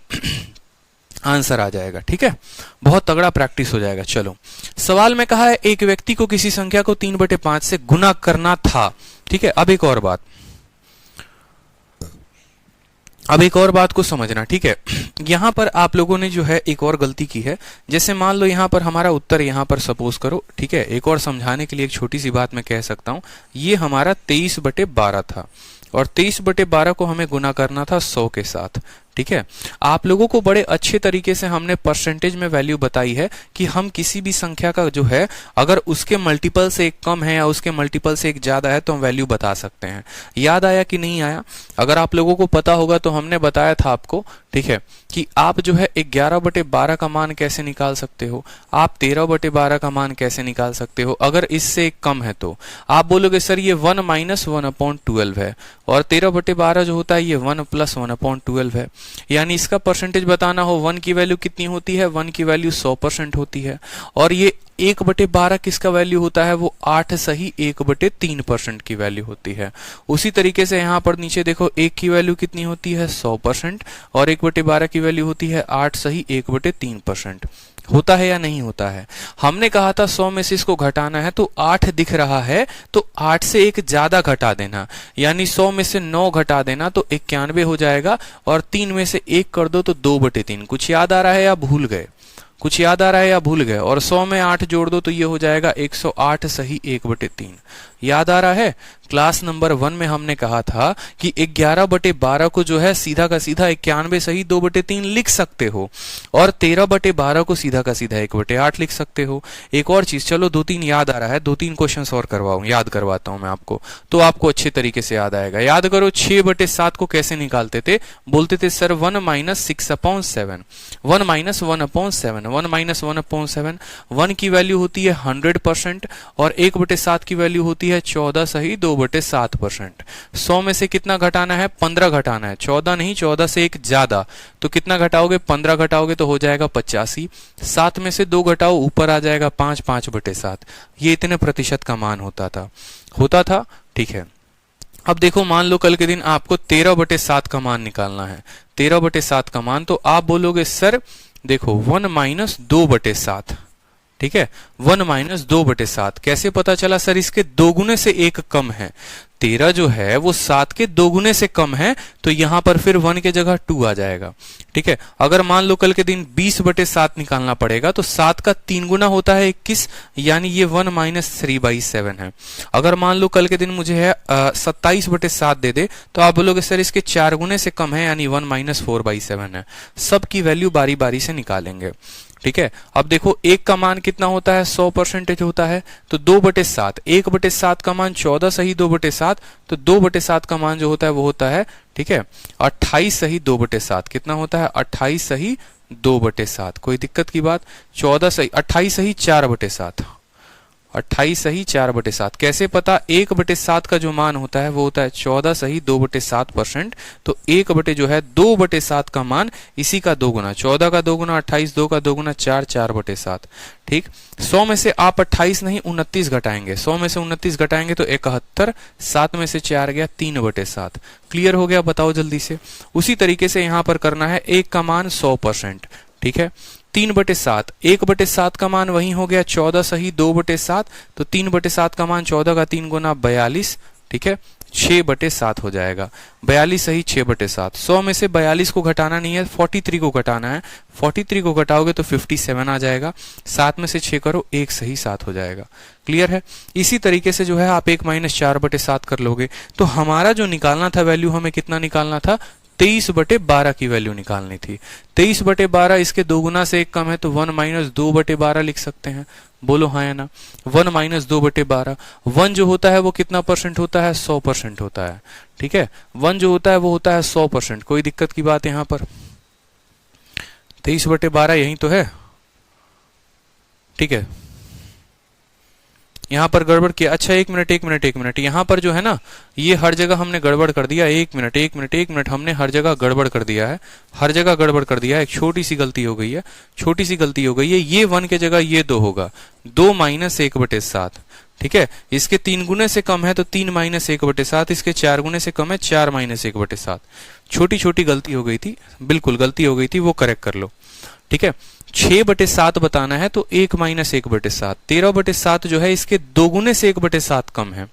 आंसर आ जाएगा। ठीक है, बहुत तगड़ा प्रैक्टिस हो जाएगा। चलो, सवाल में कहा है एक व्यक्ति को किसी संख्या को 3/5 से गुना करना था। ठीक है, अब एक और बात को समझना। ठीक है, यहां पर आप लोगों ने जो है एक और गलती की है। जैसे मान लो यहां पर हमारा उत्तर यहां पर सपोज करो, ठीक है, एक और समझाने के लिए एक छोटी सी बात मैं कह सकता हूं। ये हमारा 23/12 था और 23/12 को हमें गुना करना था 100 के साथ। ठीक है, आप लोगों को बड़े अच्छे तरीके से हमने % में वैल्यू बताई है कि हम किसी भी संख्या का जो है अगर उसके मल्टीपल से एक कम है या उसके मल्टीपल से एक ज्यादा है तो हम वैल्यू बता सकते हैं। याद आया कि नहीं आया? अगर आप लोगों को पता होगा तो हमने बताया था आपको, ठीक है, कि आप जो है 11/12 का मान कैसे निकाल सकते हो, आप 13/12 का मान कैसे निकाल सकते हो अगर इससे एक कम है। तो आप बोलोगे सर ये 1 - 1/12 है, और 13/12 जो होता है ये 1 + 1/12 है। यानी इसका % बताना हो 1 की वैल्यू कितनी होती है, 1 की वैल्यू 100% होती है। और ये 1/12 किसका वैल्यू होता है, वो 8 सही 1/3% की वैल्यू होती है। उसी तरीके से यहाँ पर नीचे देखो 1 की वैल्यू कितनी होती है 100%, और 1/12 की वैल्यू होती है 8 सही 1/3%। होता है या नहीं होता है? हमने कहा था 100 में से इसको घटाना है तो 8 दिख रहा है तो 8 से एक ज्यादा घटा देना, यानी 100 में से 9 घटा देना तो 91 हो जाएगा, और 3 में से 1 कर दो तो 2/3। कुछ याद आ रहा है या भूल गए? कुछ याद आ रहा है या भूल गए? और 100 में 8 जोड़ दो तो ये हो जाएगा 108 सही 1/3। याद आ रहा है? क्लास नंबर 1 में हमने कहा था कि 11/12 को जो है सीधा का सीधा 91 सही 2/3 लिख सकते हो, और 13/12 को सीधा का सीधा 1/8 लिख सकते हो। एक और चीज, चलो 2-3 याद आ रहा है, 2-3 क्वेश्चन और याद करवाता हूं मैं आपको, तो आपको अच्छे तरीके से याद आएगा। याद करो 6/7 को कैसे निकालते थे? बोलते थे सर 1 - 6/7, 1 - 1/7, 1 - 1/7। 1 की वैल्यू होती है 100% और 1/7 की वैल्यू होती है 14 सही 2/3। 2/7%। 100 में से कितना घटाना है? 15 घटाना है, 14 नहीं, 14 से एक ज्यादा, तो कितना घटाओगे? 15 घटाओगे तो हो जाएगा 85। 7 में से 2 घटाओ, ऊपर आ जाएगा 5/7। ये इतने प्रतिशत का मान होता था। ठीक है, अब देखो मान लो कल के दिन आपको 13/7 का मान निकालना है। 13/7 का मान, तो आप बोलोगे सर देखो 1 - 2/7, ठीक है, 1 - 2/7 कैसे पता चला? सर इसके दोगुने से एक कम है। 13 जो है वो 7 के दोगुने से कम है, तो यहां पर फिर 1 के जगह 2 आ जाएगा। ठीक है, अगर मान लो कल के दिन 20/7 निकालना पड़ेगा, तो 7 का 3 गुना होता है 21, यानी ये 1 - 3/7 है। अगर मान लो कल के दिन मुझे है 27/7 दे दे, तो आप बोलोगे सर इसके 4 गुने से कम है, यानी 1 - 4/7 है। सबकी वैल्यू बारी बारी से निकालेंगे। ठीक है, अब देखो एक का मान कितना होता है? 100% होता है, तो 2/7, 1/7 का मान 14 सही 2/7, तो 2/7 का मान जो होता है वो होता है, ठीक है, 28 सही 2/7। कितना होता है? 28 सही 2/7। कोई दिक्कत की बात? 14 सही 28 सही 4/7, 28 सही 4/7। कैसे पता? 1/7 का जो मान होता है वो होता है 14 सही 2/7%, तो 2/7 का मान इसी का 2 गुना, 14 का 2 गुना 28, 2 का 2 गुना 4, 4/7। ठीक, 100 में से आप 28 नहीं 29 घटाएंगे, 100 में से 29 घटाएंगे तो 71, 7 में से 4 गया 3/7। क्लियर हो गया? बताओ जल्दी से। उसी तरीके से यहां पर करना है, एक का मान 100%, ठीक है, 3/7, 1/7 का मान वही हो गया 14 सही 2/7, तो 3/7 का मान 14 का 3 गुना 42, ठीक है, 6/7 हो जाएगा। 42 सही 6/7। 100 में से 42 को घटाना नहीं है, 43 को घटाना है। 43 को घटाओगे तो 57 आ जाएगा। 7 में से 6 करो, 1 सही 7 हो जाएगा। क्लियर है? इसी तरीके से जो है आप 1 - 4/7 कर लोगे, तो हमारा जो निकालना था वैल्यू, हमें कितना निकालना था? 23/12 की वैल्यू निकालनी थी। 23/12 इसके 2 गुना से एक कम है, तो 1 - 2/12 लिख सकते हैं। बोलो हाँ या ना? 1 - 2/12। 1 जो होता है वो कितना परसेंट होता है? 100% होता है। ठीक है, 1 जो होता है वो होता है 100%। कोई दिक्कत की बात यहां पर? 23/12 यही तो है। ठीक है, यहां पर गड़बड़ किया। अच्छा एक मिनट, यहां पर जो है ना, ये हर जगह हमने गड़बड़ कर दिया। एक मिनट, हमने हर जगह गड़बड़ कर दिया है, हर जगह गड़बड़ कर दिया है। एक छोटी सी गलती हो गई है, ये 1 के जगह ये 2 होगा, 2 - 1/7। ठीक है, इसके 3 गुने से कम है तो 3 - 1/7, इसके 4 गुने से कम है 4 - 1/7। छोटी छोटी गलती हो गई थी, बिल्कुल गलती हो गई थी, वो करेक्ट कर लो। ठीक है, 6/7 बताना है तो 1 - 1/7। 13/7 जो है इसके 2 गुने से 1/7 कम है।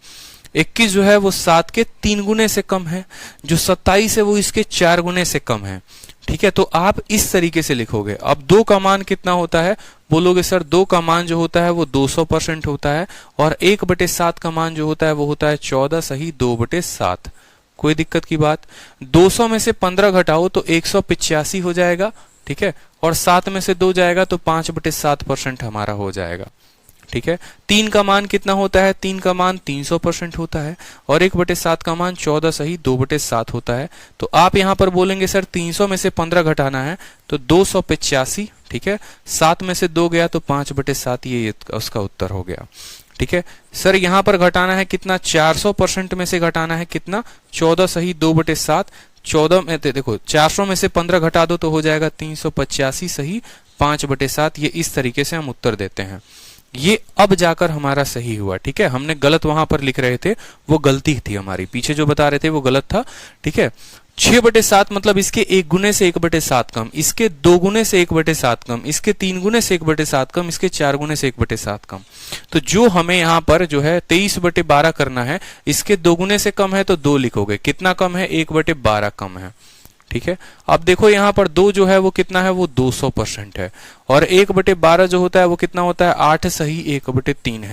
21 जो है वो 7 के 3 गुने से कम है। जो 27 है वो इसके 4 गुने से कम है। ठीक है, तो आप इस तरीके से लिखोगे। अब 2 का मान कितना होता है? बोलोगे सर 2 का मान जो होता है वो 200% होता है, और 1/7 का मान जो होता है वो होता है 14 सही 2/7। कोई दिक्कत की बात? 200 में से 15 घटाओ तो 185 हो जाएगा। ठीक है, और 7 में से 2 जाएगा तो 5/7% हमारा हो जाएगा। ठीक है, 3 का मान कितना होता है? 3 का मान 300% होता है, और 1/7 का मान 14 सही 2/7 होता है। तो आप यहां पर बोलेंगे सर 300 में से 15 घटाना है तो 285। ठीक है, 7 में से 2 गया तो 5/7, ये उसका उत्तर हो गया। ठीक है, सर यहां पर घटाना है कितना? 400% में से घटाना है कितना? 14 सही 2/7। 14 में देखो 400 में से 15 घटा दो तो हो जाएगा 385 सही 5/7। ये इस तरीके से हम उत्तर देते हैं। ये अब जाकर हमारा सही हुआ। ठीक है, हमने गलत वहां पर लिख रहे थे, वो गलती थी हमारी, पीछे जो बता रहे थे वो गलत था। ठीक है, 6/7 मतलब इसके 1 गुने से 1/7 कम, इसके 2 गुने से 1/7 कम, इसके 3 गुने से 1/7 कम, इसके 4 गुने से 1/7 कम। तो जो हमें यहाँ पर जो है 23/12 करना है, इसके 2 गुने से कम है तो 2 लिखोगे। कितना कम है? 1/12 कम है। ठीक है, अब देखो यहाँ पर 2 जो है वो कितना है? वो 200% है, और 1/12 जो होता है वो कितना होता है? 8 सही 1/3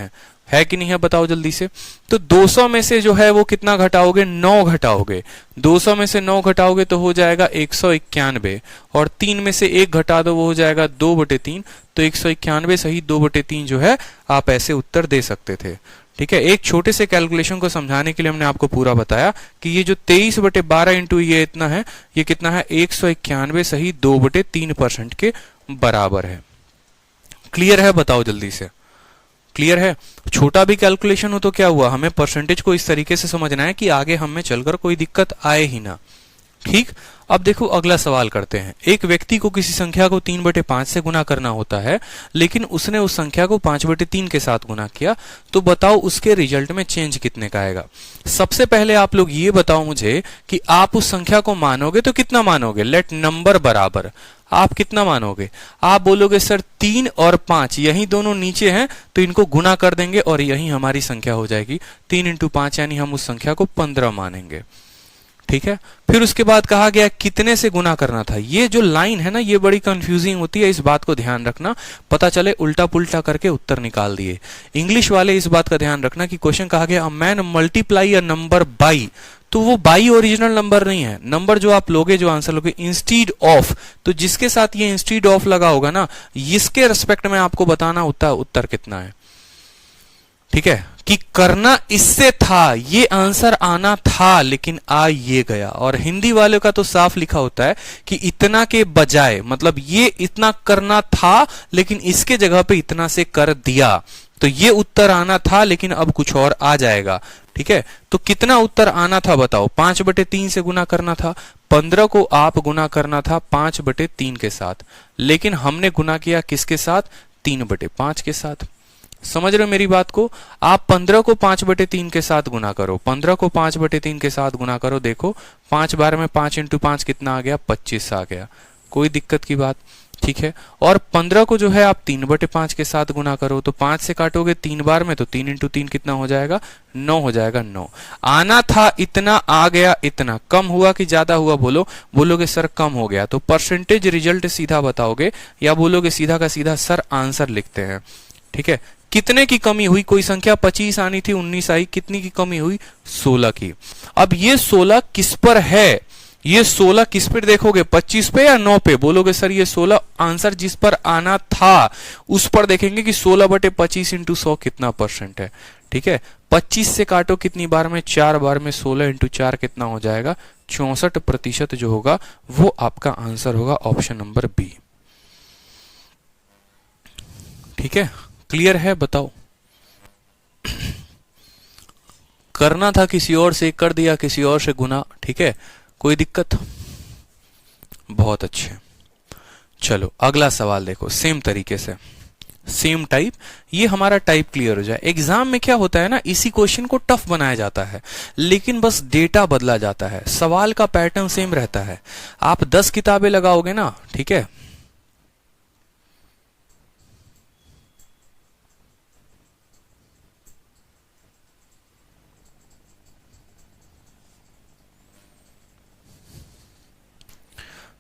है कि नहीं है? बताओ जल्दी से। तो 200 में से जो है वो कितना घटाओगे? 9 घटाओगे। 200 में से 9 घटाओगे तो हो जाएगा 191, और 3 में से 1 घटा दो वो हो जाएगा 2/3, तो 191 सही 2/3 जो है आप ऐसे उत्तर दे सकते थे। ठीक है, एक छोटे से कैलकुलेशन को समझाने के लिए हमने आपको पूरा बताया कि ये जो 23/12 इंटू ये इतना है, ये कितना है? 191 सही 2/3% के बराबर है। क्लियर है? बताओ जल्दी से। क्लियर है? छोटा भी कैलकुलेशन हो तो क्या हुआ, हमें परसेंटेज को इस तरीके से समझना है कि आगे हमें चलकर कोई दिक्कत आए ही ना। ठीक, अब देखो अगला सवाल करते हैं। एक व्यक्ति को किसी संख्या को 3/5 से गुना करना होता है, लेकिन उसने उस संख्या को 5/3 के साथ गुना किया, तो बताओ उसके रिजल्ट में चेंज कितने का आएगा। सबसे पहले आप लोग ये बताओ मुझे कि आप उस संख्या को मानोगे तो कितना मानोगे, लेट नंबर बराबर, आप कितना मानोगे? आप बोलोगे सर 3 और 5 यही दोनों नीचे हैं तो इनको गुना कर देंगे और यही हमारी संख्या हो जाएगी। 3 × 5 यानी हम उस संख्या को 15 मानेंगे। ठीक है, फिर उसके बाद कहा गया कितने से गुना करना था। ये जो लाइन है ना, ये बड़ी कंफ्यूजिंग होती है, इस बात को ध्यान रखना, पता चले उल्टा पुल्टा करके उत्तर निकाल दिए। इंग्लिश वाले इस बात का ध्यान रखना कि क्वेश्चन कहा गया a man multiply a number by, तो वो बाई ओरिजिनल नंबर नहीं है। नंबर जो आप लोगे, जो आंसर लोगे इंस्टीड ऑफ, तो जिसके साथ ये इंस्टीड ऑफ लगा होगा ना, इसके रिस्पेक्ट में आपको बताना उत्तर कितना है। ठीक है, कि करना इससे था, ये आंसर आना था लेकिन आ ये गया। और हिंदी वालों का तो साफ लिखा होता है कि इतना के बजाय, मतलब ये इतना करना था लेकिन इसके जगह पे इतना से कर दिया, तो ये उत्तर आना था लेकिन अब कुछ और आ जाएगा। ठीक है, तो कितना उत्तर आना था बताओ? 5/3 से गुना करना था। 15 को आप गुना करना था 5/3 के साथ, लेकिन हमने गुना किया किसके साथ? 3/5 के साथ। समझ रहे हो मेरी बात को? आप 15 को 5/3 के साथ गुना करो, 15 को 5/3 के साथ गुना करो, देखो 5 बार में 5 × 5 कितना आ गया? 25 आ गया। कोई दिक्कत की बात? ठीक है, और 15 को जो है आप 3/5 के साथ गुना करो, तो 5 से काटोगे 3 बार में, तो 3 × 3 कितना हो जाएगा? 9 हो जाएगा। 9 आना था इतना, आ गया इतना। कम हुआ कि ज्यादा हुआ? बोलोगे सर कम हो गया, तो परसेंटेज रिजल्ट सीधा बताओगे या बोलोगे सीधा का सीधा सर आंसर लिखते हैं। ठीक है, कितने की कमी हुई? कोई संख्या 25 आनी थी, 19 आई, कितनी की कमी हुई? 16 की। अब ये 16 किस पर है? ये 16 किस पर देखोगे? 25 पे या 9 पे? बोलोगे सर ये 16 आंसर जिस पर आना था उस पर देखेंगे कि 16/25 × 100 कितना परसेंट है। ठीक है, 25 से काटो कितनी बार में? 4 बार में। 16 × 4 कितना हो जाएगा? 64% जो होगा वो आपका आंसर होगा ऑप्शन नंबर बी। ठीक है, क्लियर है? बताओ। करना था किसी और से, कर दिया किसी और से गुना। ठीक है, कोई दिक्कत? बहुत अच्छे। चलो अगला सवाल देखो, सेम तरीके से, सेम टाइप। ये हमारा टाइप क्लियर हो जाए। एग्जाम में क्या होता है ना, इसी क्वेश्चन को टफ बनाया जाता है, लेकिन बस डेटा बदला जाता है, सवाल का पैटर्न सेम रहता है। आप 10 किताबें लगाओगे ना, ठीक है,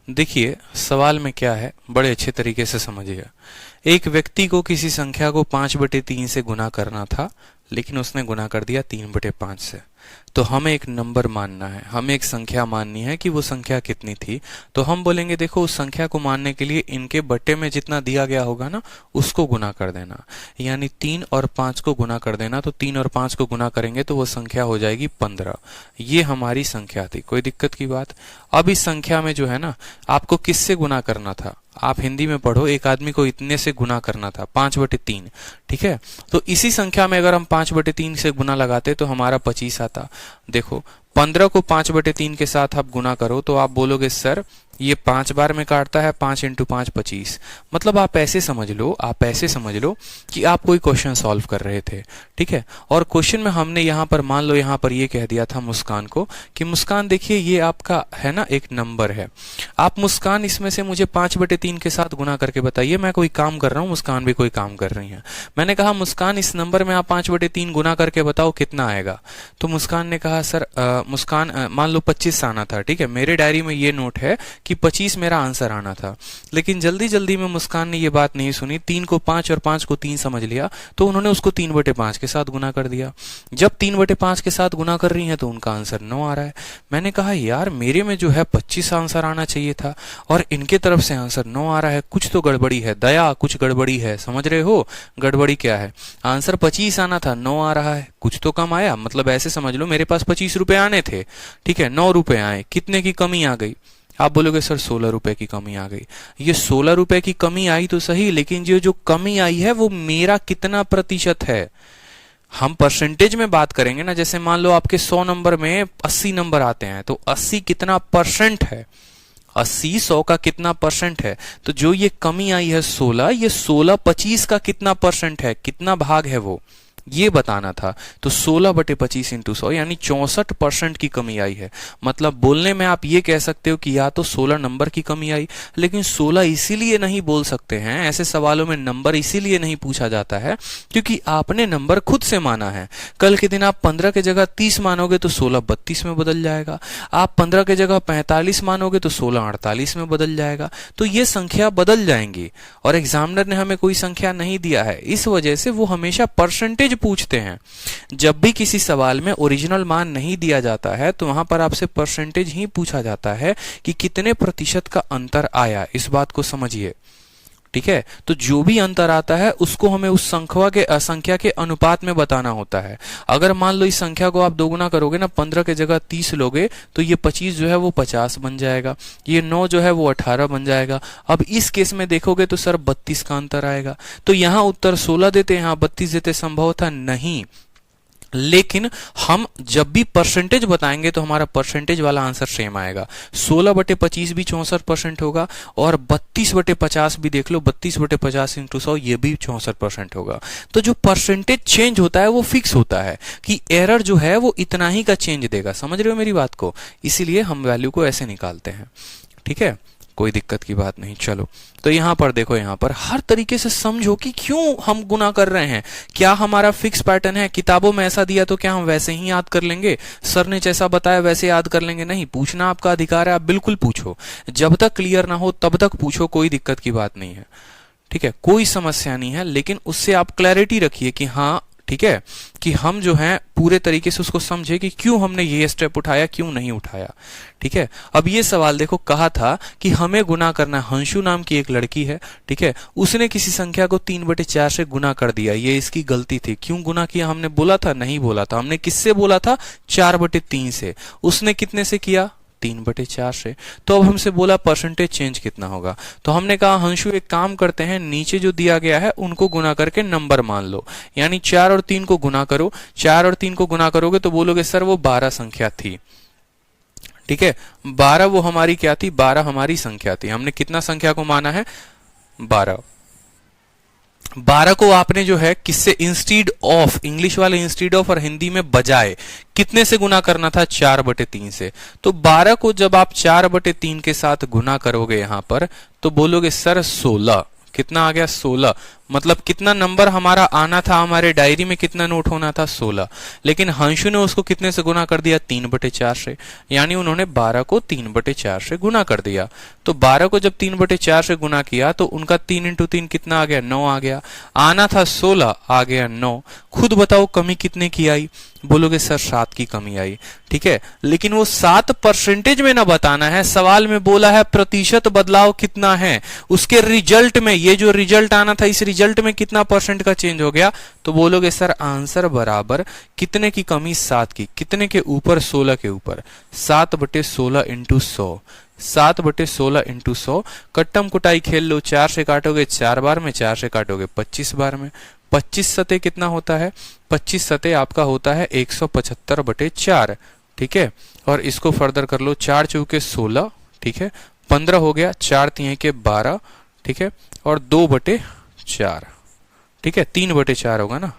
देखिए सवाल में क्या है, बड़े अच्छे तरीके से समझिएगा। एक व्यक्ति को किसी संख्या को 5/3 से गुना करना था, लेकिन उसने गुना कर दिया 3/5 से। तो हमें एक नंबर मानना है, हमें एक संख्या माननी है कि वो संख्या कितनी थी। तो हम बोलेंगे देखो उस संख्या को मानने के लिए इनके बट्टे में जितना दिया गया होगा ना उसको गुना कर देना, यानी 3 और 5 को गुना कर देना। तो 3 और 5 को गुना करेंगे तो वो संख्या हो जाएगी 15। ये हमारी संख्या थी। कोई दिक्कत की बात? अब इस संख्या में जो है ना आपको किससे गुना करना था? आप हिंदी में पढ़ो, एक आदमी को इतने से गुना करना था, 5/3। ठीक है, तो इसी संख्या में अगर हम 5/3 से गुना लगाते तो हमारा 25 आता। देखो 15 को 5/3 के साथ आप गुना करो तो आप बोलोगे सर ये 5 बार में काटता है, 5 × 5 25। मतलब आप ऐसे समझ लो, आप ऐसे समझ लो कि आप कोई क्वेश्चन सॉल्व कर रहे थे। ठीक है, और क्वेश्चन में हमने यहाँ पर मान लो यहाँ पर ये कह दिया था मुस्कान को कि मुस्कान देखिए ये आपका है ना एक नंबर है, आप मुस्कान इसमें से मुझे 5/3 के साथ गुना करके बताइए। मैं कोई काम कर रहा हूँ, मुस्कान भी कोई काम कर रही है। मैंने कहा मुस्कान इस नंबर में आप 5/3 गुना करके बताओ कितना आएगा। तो मुस्कान ने कहा सर मुस्कान मान लो 25 आना था। ठीक है, मेरे डायरी में ये नोट है कि 25 मेरा आंसर आना था, लेकिन जल्दी जल्दी में मुस्कान ने ये बात नहीं सुनी, 3 को 5 और 5 को 3 समझ लिया, तो उन्होंने उसको 3/5 के साथ गुना कर दिया। जब 3/5 के साथ गुना कर रही हैं तो उनका आंसर 9 आ रहा है। मैंने कहा यार मेरे में जो है 25 आंसर आना चाहिए था और इनके तरफ से आंसर 9 आ रहा है, कुछ तो गड़बड़ी है। दया कुछ गड़बड़ी है, समझ रहे हो? गड़बड़ी क्या है? आंसर 25 आना था, 9 आ रहा है, कुछ तो कम आया। मतलब ऐसे समझ लो मेरे पास 25 रुपए आने थे, ठीक है, 9 रुपए आए, कितने की कमी आ गई? आप बोलोगे सर 16 रुपए की कमी आ गई। ये 16 रुपए की कमी आई तो सही, लेकिन ये जो कमी आई है वो मेरा कितना प्रतिशत है। हम परसेंटेज में बात करेंगे ना, जैसे मान लो आपके 100 नंबर में 80 नंबर आते हैं, तो 80 कितना परसेंट है, 80 100 का कितना परसेंट है। तो जो ये कमी आई है 16, ये 16 25 का कितना परसेंट है, कितना भाग है वो, ये बताना था। तो 16/25 इंटू 100 यानी 64% की कमी आई है। मतलब बोलने में आप ये कह सकते हो कि या तो 16 नंबर की कमी आई, लेकिन 16 इसीलिए नहीं बोल सकते हैं, ऐसे सवालों में नंबर इसीलिए नहीं पूछा जाता है क्योंकि आपने नंबर खुद से माना है। कल के दिन आप 15 के जगह 30 मानोगे तो 16 32 में बदल जाएगा, आप 15 के जगह 45 मानोगे तो 16 48 में बदल जाएगा। तो ये संख्या बदल जाएंगी, और एग्जामिनर ने हमें कोई संख्या नहीं दिया है, इस वजह से वो हमेशा परसेंटेज पूछते हैं। जब भी किसी सवाल में ओरिजिनल मान नहीं दिया जाता है तो वहां पर आपसे परसेंटेज ही पूछा जाता है कि कितने प्रतिशत का अंतर आया। इस बात को समझिए, ठीक है। तो जो भी अंतर आता है उसको हमें उस संख्या के अनुपात में बताना होता है। अगर मान लो इस संख्या को आप दोगुना करोगे ना, 15 के जगह 30 लोगे तो ये 25 जो है वो 50 बन जाएगा, ये 9 जो है वो 18 बन जाएगा। अब इस केस में देखोगे तो सर 32 का अंतर आएगा। तो यहां उत्तर 16 देते, यहां 32 देते, संभव था नहीं। लेकिन हम जब भी परसेंटेज बताएंगे तो हमारा परसेंटेज वाला आंसर सेम आएगा। 16/25 भी 64% होगा, और 32/50 भी देख लो, 32/50 इंटू 100 ये भी 64% होगा। तो जो परसेंटेज चेंज होता है वो फिक्स होता है कि एरर जो है वो इतना ही का चेंज देगा। समझ रहे हो मेरी बात को? इसीलिए हम वैल्यू को ऐसे निकालते हैं, ठीक है, कोई दिक्कत की बात नहीं। चलो, तो यहां पर देखो, यहां पर हर तरीके से समझो कि क्यों हम गुना कर रहे हैं। क्या हमारा फिक्स पैटर्न है? किताबों में ऐसा दिया तो क्या हम वैसे ही याद कर लेंगे? सर ने जैसा बताया वैसे याद कर लेंगे? नहीं, पूछना आपका अधिकार है, आप बिल्कुल पूछो। जब तक क्लियर ना हो तब तक पूछो, कोई दिक्कत की बात नहीं है, ठीक है, कोई समस्या नहीं है। लेकिन उससे आप क्लैरिटी रखिए कि हाँ, ठीक है, कि हम जो है पूरे तरीके से उसको समझे कि क्यों हमने ये स्टेप उठाया, क्यों नहीं उठाया, ठीक है। अब ये सवाल देखो, कहा था कि हमें गुना करना। हंसू नाम की एक लड़की है, ठीक है, उसने किसी संख्या को 3/4 से गुना कर दिया। ये इसकी गलती थी। क्यों गुना किया हमने बोला था? नहीं बोला था। हमने किससे बोला था? 4/3 से। उसने कितने से किया? 3/4 से। तो अब हमसे बोला परसेंटेज चेंज कितना होगा। तो हमने कहा हंसू एक काम करते हैं, नीचे जो दिया गया है उनको गुना करके नंबर मान लो, यानी 4 और 3 को गुना करो। 4 और 3 को गुना करोगे तो बोलोगे सर वो 12 संख्या थी, ठीक है, 12 वो हमारी क्या थी? 12 हमारी संख्या थी। हमने कितना संख्या को माना है? 12। 12 को आपने जो है किससे, इंस्टीड ऑफ, इंग्लिश वाले इंस्टीड ऑफ और हिंदी में बजाय, कितने से गुना करना था? 4/3 से। तो 12 को जब आप 4/3 के साथ गुना करोगे यहां पर, तो बोलोगे सर 16। कितना आ गया? 16। मतलब कितना नंबर हमारा आना था, हमारे डायरी में कितना नोट होना था? 16। लेकिन हंसू ने उसको कितने से गुना कर दिया? 3/4 से। यानी उन्होंने 12 को 3/4 से गुना कर दिया। तो 12 को जब 3/4 से गुना किया तो उनका 3 इंटू 3 कितना आ गया? 9 आ गया। आना था 16, आ गया 9। खुद बताओ कमी कितने की आई? बोलोगे सर 7 की कमी आई, ठीक है। लेकिन वो 7 परसेंटेज में ना बताना है, सवाल में बोला है प्रतिशत बदलाव कितना है। उसके रिजल्ट में, ये जो रिजल्ट आना था, इस रिजल्ट में कितना परसेंट का चेंज हो गया। तो बोलोगे सर आंसर बराबर कितने की कमी? 7 की। कितने के ऊपर? 16 के ऊपर। 7/16 इंटू 100। 7/16 इंटू 100। कट्टम कुटाई खेल लो, 4 से काटोगे 4 बार में, 4 से काटोगे 25 बार में। 25 सते कितना होता है? 25 सते आपका होता है 175/4, ठीक है। और इसको फर्दर कर लो, 4 चौके 16, ठीक है, 15 हो गया, 4 तिहाई के 12, ठीक है, और 2/4, ठीक है, 3/4 होगा ना,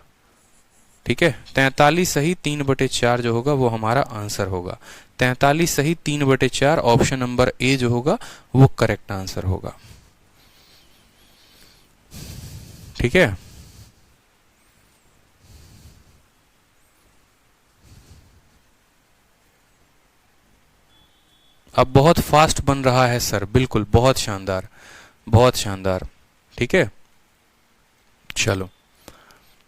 ठीक है। 43 सही 3/4 जो होगा वो हमारा आंसर होगा। 43 सही 3/4, ऑप्शन नंबर ए जो होगा वो करेक्ट आंसर होगा, ठीक है। अब बहुत फास्ट बन रहा है सर, बिल्कुल, बहुत शानदार, बहुत शानदार, ठीक है। चलो,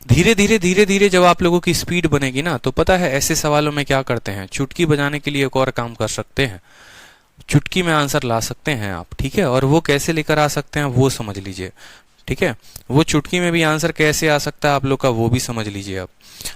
धीरे धीरे जब आप लोगों की स्पीड बनेगी ना, तो पता है ऐसे सवालों में क्या करते हैं, चुटकी बजाने के लिए एक और काम कर सकते हैं। चुटकी में आंसर ला सकते हैं आप, ठीक है। और वो कैसे लेकर आ सकते हैं वो समझ लीजिए, ठीक है, वो चुटकी में भी आंसर कैसे आ सकता है आप लोग का वो भी समझ लीजिए आप।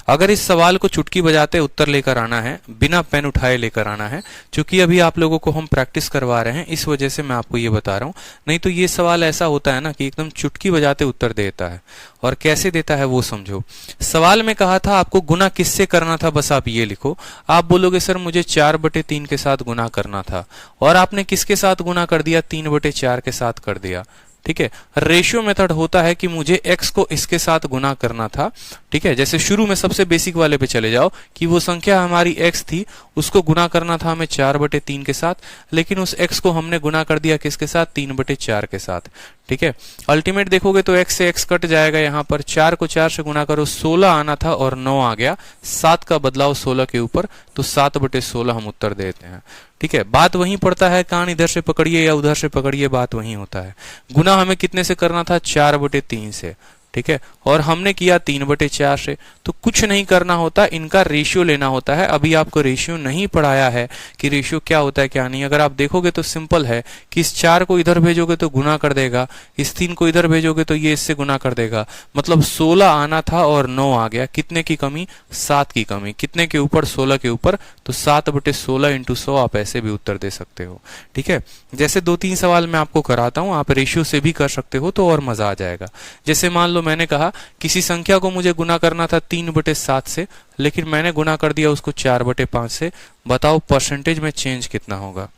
अगर इस सवाल को चुटकी बजाते उत्तर लेकर आना है, बिना पेन उठाए लेकर आना है, क्योंकि अभी आप लोगों को हम प्रैक्टिस करवा रहे हैं इस वजह से मैं आपको ये बता रहा हूं। नहीं तो ये सवाल ऐसा होता है ना कि एकदम चुटकी बजाते उत्तर देता है, और कैसे देता है वो समझो। सवाल में कहा था आपको गुना किससे करना था, बस आप ये लिखो। आप बोलोगे सर मुझे 4/3 के साथ गुना करना था, और आपने किसके साथ गुना कर दिया, 3/4 के साथ कर दिया। ठीक है, रेशियो मेथड होता है कि मुझे x को इसके साथ गुना करना था। ठीक है, जैसे शुरू में सबसे बेसिक वाले पे चले जाओ कि वो संख्या हमारी x थी, उसको गुना करना था हमें 4/3 के साथ, लेकिन उस x को हमने गुना कर दिया किसके साथ, 3/4 के साथ। ठीक है, अल्टीमेट देखोगे तो x से x कट जाएगा, यहाँ पर 4 को 4 से गुना करो, 16 आना था और 9 आ गया, 7 का बदलाव 16 के ऊपर, तो 7/16 हम उत्तर देते हैं। ठीक है, बात वहीं पड़ता है, कान इधर से पकड़िए या उधर से पकड़िए, बात वहीं होता है। गुना हमें कितने से करना था, 4/3 से। ठीक है, और हमने किया 3/4 से। तो कुछ नहीं करना होता, इनका रेशियो लेना होता है। अभी आपको रेशियो नहीं पढ़ाया है कि रेशियो क्या होता है क्या नहीं। अगर आप देखोगे तो सिंपल है कि इस 4 को इधर भेजोगे तो गुना कर देगा, इस 3 को इधर भेजोगे तो ये इससे गुना कर देगा। मतलब 16 आना था और 9 आ गया, कितने की कमी, 7 की कमी। कितने के ऊपर, 16 के ऊपर, तो 7/16 × 100 आप ऐसे भी उत्तर दे सकते हो। ठीक है, जैसे 2-3 सवाल मैं आपको कराता हूं, आप रेशियो से भी कर सकते हो तो और मजा आ जाएगा। जैसे मान लो मैंने कहा किसी संख्या को मुझे गुना करना था 3/7 से, लेकिन मैंने गुना कर दिया उसको 4/5 से। बताओ परसेंटेज में चेंज कितना होगा।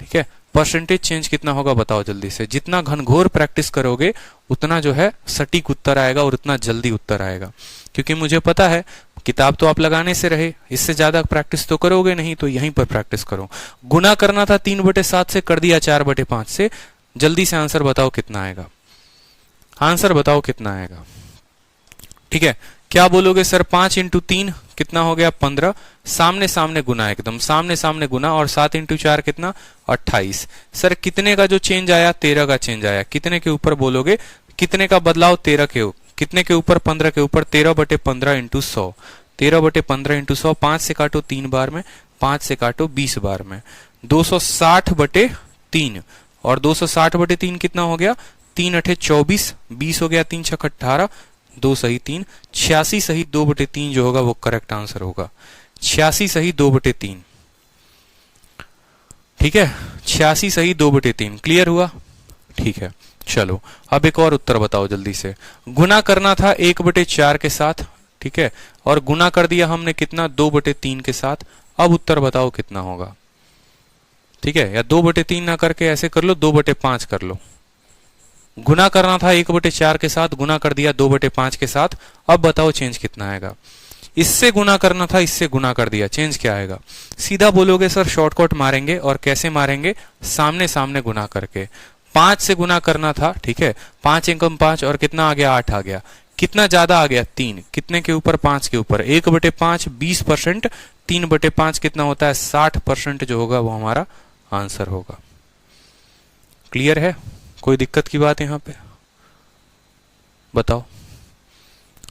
ठीक है, परसेंटेज चेंज कितना होगा बताओ जल्दी से। जितना घनघोर प्रैक्टिस करोगे उतना जो है सटीक उत्तर आएगा और उतना जल्दी उत्तर आएगा, क्योंकि मुझे पता है किताब तो आप लगाने से रहे, इससे ज्यादा प्रैक्टिस तो करोगे नहीं, तो यहीं पर प्रैक्टिस करो। गुना करना था 3/7 से, कर दिया 4/5 से। जल्दी से आंसर बताओ कितना आएगा, आंसर बताओ कितना आएगा। ठीक है, क्या बोलोगे सर 5 × 3 कितना हो गया, 15। सामने सामने गुना, एकदम सामने सामने गुना, और 7 × 4 कितना, 28। सर कितने का जो चेंज आया, 13 का चेंज आया। कितने के ऊपर बोलोगे, कितने का बदलाव, 13 के ऊपर। कितने के ऊपर, 15 के ऊपर। 13/15 × 100, 13/15 × 100। 5 से काटो 3 बार में, 5 से काटो 20 बार में, 260/3। और 260/3 कितना हो गया, 3 × 8 = 24, 20 हो गया, 3 × 6 = 18, 2 सही 3, 86 सही 2/3 जो होगा वो करेक्ट आंसर होगा। 86 सही 2/3। ठीक है, 86 सही 2/3। क्लियर हुआ। ठीक है, चलो अब एक और उत्तर बताओ जल्दी से। गुना करना था 1/4 के साथ, ठीक है, और गुना कर दिया हमने कितना, 2/3 के साथ। अब उत्तर बताओ कितना होगा। ठीक है, या 2/3 ना करके ऐसे कर लो, 2/5 कर लो। गुना करना था 1/4 के साथ, गुना कर दिया 2/5 के साथ। अब बताओ चेंज कितना आएगा। इससे गुना करना था, इससे गुना कर दिया, चेंज क्या आएगा। सीधा बोलोगे सर शॉर्टकट मारेंगे, और कैसे मारेंगे, सामने सामने गुना करके। 5 से गुना करना था, ठीक है, 5 × 5 और कितना आ गया, 8 आ गया। कितना ज्यादा आ गया, 3। कितने के ऊपर, 5 के ऊपर। 1/5 20%, 3/5 कितना होता है, 60% जो होगा वो हमारा आंसर होगा। क्लियर है, कोई दिक्कत की बात यहां पे बताओ।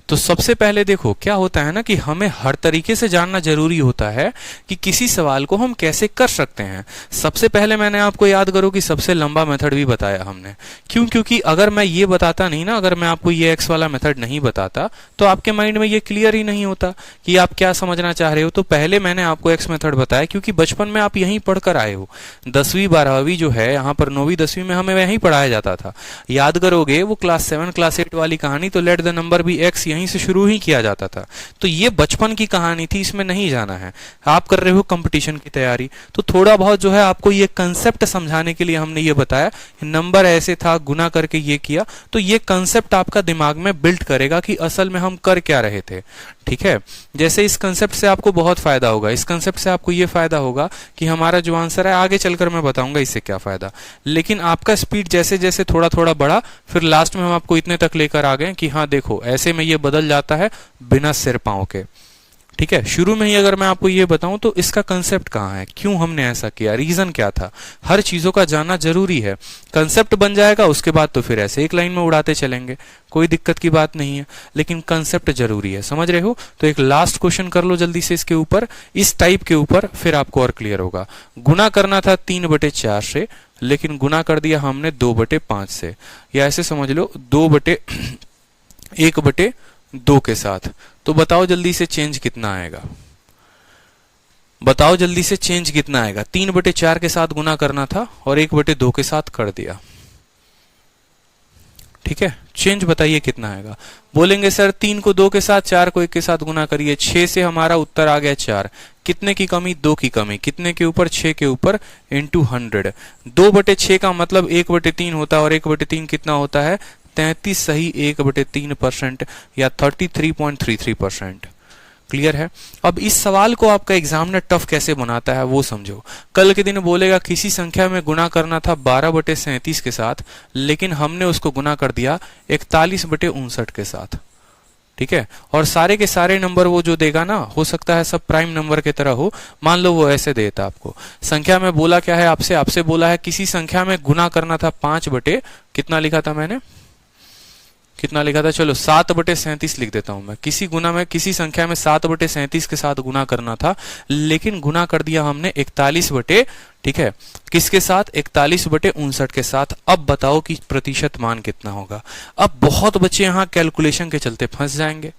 तो सबसे पहले देखो क्या होता है ना कि हमें हर तरीके से जानना जरूरी होता है कि किसी सवाल को हम कैसे कर सकते हैं। सबसे पहले मैंने आपको याद करो कि सबसे लंबा मेथड भी बताया हमने। क्यों, क्योंकि अगर मैं ये बताता नहीं ना, अगर मैं आपको ये एक्स वाला मेथड नहीं बताता तो आपके माइंड में ये क्लियर ही नहीं होता कि आप क्या समझना चाह रहे हो। तो पहले मैंने आपको एक्स मेथड बताया, क्योंकि बचपन में आप यहीं पढ़कर आए हो। 10वीं 12वीं जो है यहाँ पर 9वीं 10वीं में हमें यहीं पढ़ाया जाता था। याद करोगे वो क्लास 7 क्लास 8 वाली कहानी, तो let the number B X यहीं से शुरू ही किया जाता था। तो ये बचपन की कहानी थी, इसमें नहीं जाना है। आप कर रहे हो कंपटीशन की तैयारी, तो थोड़ा बहुत जो है आपको ये कंसेप्ट समझाने के लिए हमने ये बताया। नंबर ऐसे था, गुना करके ये किया, तो ये कंसेप्ट आपका दिमाग में बिल्ड करेगा कि असल में हम कर क्या रहे थे। ठीक है, जैसे इस कंसेप्ट से आपको बहुत फायदा होगा। इस कंसेप्ट से आपको ये फायदा होगा कि हमारा जो आंसर है, आगे चलकर मैं बताऊंगा इससे क्या फायदा। लेकिन आपका स्पीड जैसे जैसे थोड़ा थोड़ा बढ़ा, फिर लास्ट में हम आपको इतने तक लेकर आ गए कि हाँ देखो ऐसे में ये बदल जाता है बिना सिर पांव के। ठीक है, शुरू में ही अगर मैं आपको ये बताऊं तो इसका कंसेप्ट कहाँ है, क्यों हमने ऐसा किया, रीजन क्या था, हर चीजों का जानना जरूरी है। कंसेप्ट बन जाएगा उसके बाद तो फिर ऐसे एक लाइन में उड़ाते चलेंगे, कोई दिक्कत की बात नहीं है, लेकिन कंसेप्ट जरूरी है, समझ रहे हो। तो एक लास्ट क्वेश्चन कर लो जल्दी से इसके ऊपर, इस टाइप के ऊपर, फिर आपको और क्लियर होगा। गुना करना था 3/4 से, लेकिन गुना कर दिया हमने 2/5 से, या ऐसे समझ लो 1/2 के साथ। तो बताओ जल्दी से चेंज कितना आएगा, बताओ जल्दी से चेंज कितना आएगा। 3/4 के साथ गुना करना था और 1/2 के साथ कर दिया, ठीक है, चेंज बताइए कितना आएगा। बोलेंगे सर 3 को 2 के साथ, 4 को 1 के साथ गुना करिए, 6 से हमारा उत्तर आ गया 4। कितने की कमी, 2 की कमी, कितने के ऊपर, 6 के ऊपर, इंटू 100। 2/6 का मतलब 1/3 होता है, और 1/3 कितना होता है, 33 सही 1/3% या 33.33%। क्लियर है। अब इस सवाल को आपका एग्जामिनर टफ कैसे बनाता है वो समझो। कल के दिन बोलेगा किसी संख्या में गुना करना था 12/37 के साथ, लेकिन हमने उसको गुना कर दिया 41/59 के साथ, ठीक है। और सारे के सारे नंबर वो जो देगा ना, हो सकता है सब प्राइम नंबर की तरह हो, मान लो वो ऐसे देता आपको। संख्या में बोला क्या है आपसे, आपसे बोला है किसी संख्या में गुना करना था 5 कितना लिखा था मैंने, कितना लिखा था, चलो 7/37 लिख देता हूं मैं। किसी संख्या में 7/37 के साथ गुना करना था, लेकिन गुना कर दिया हमने 41 ठीक है, किसके साथ, 41/59 के साथ। अब बताओ कि प्रतिशत मान कितना होगा। अब बहुत बच्चे यहां कैलकुलेशन के चलते फंस जाएंगे,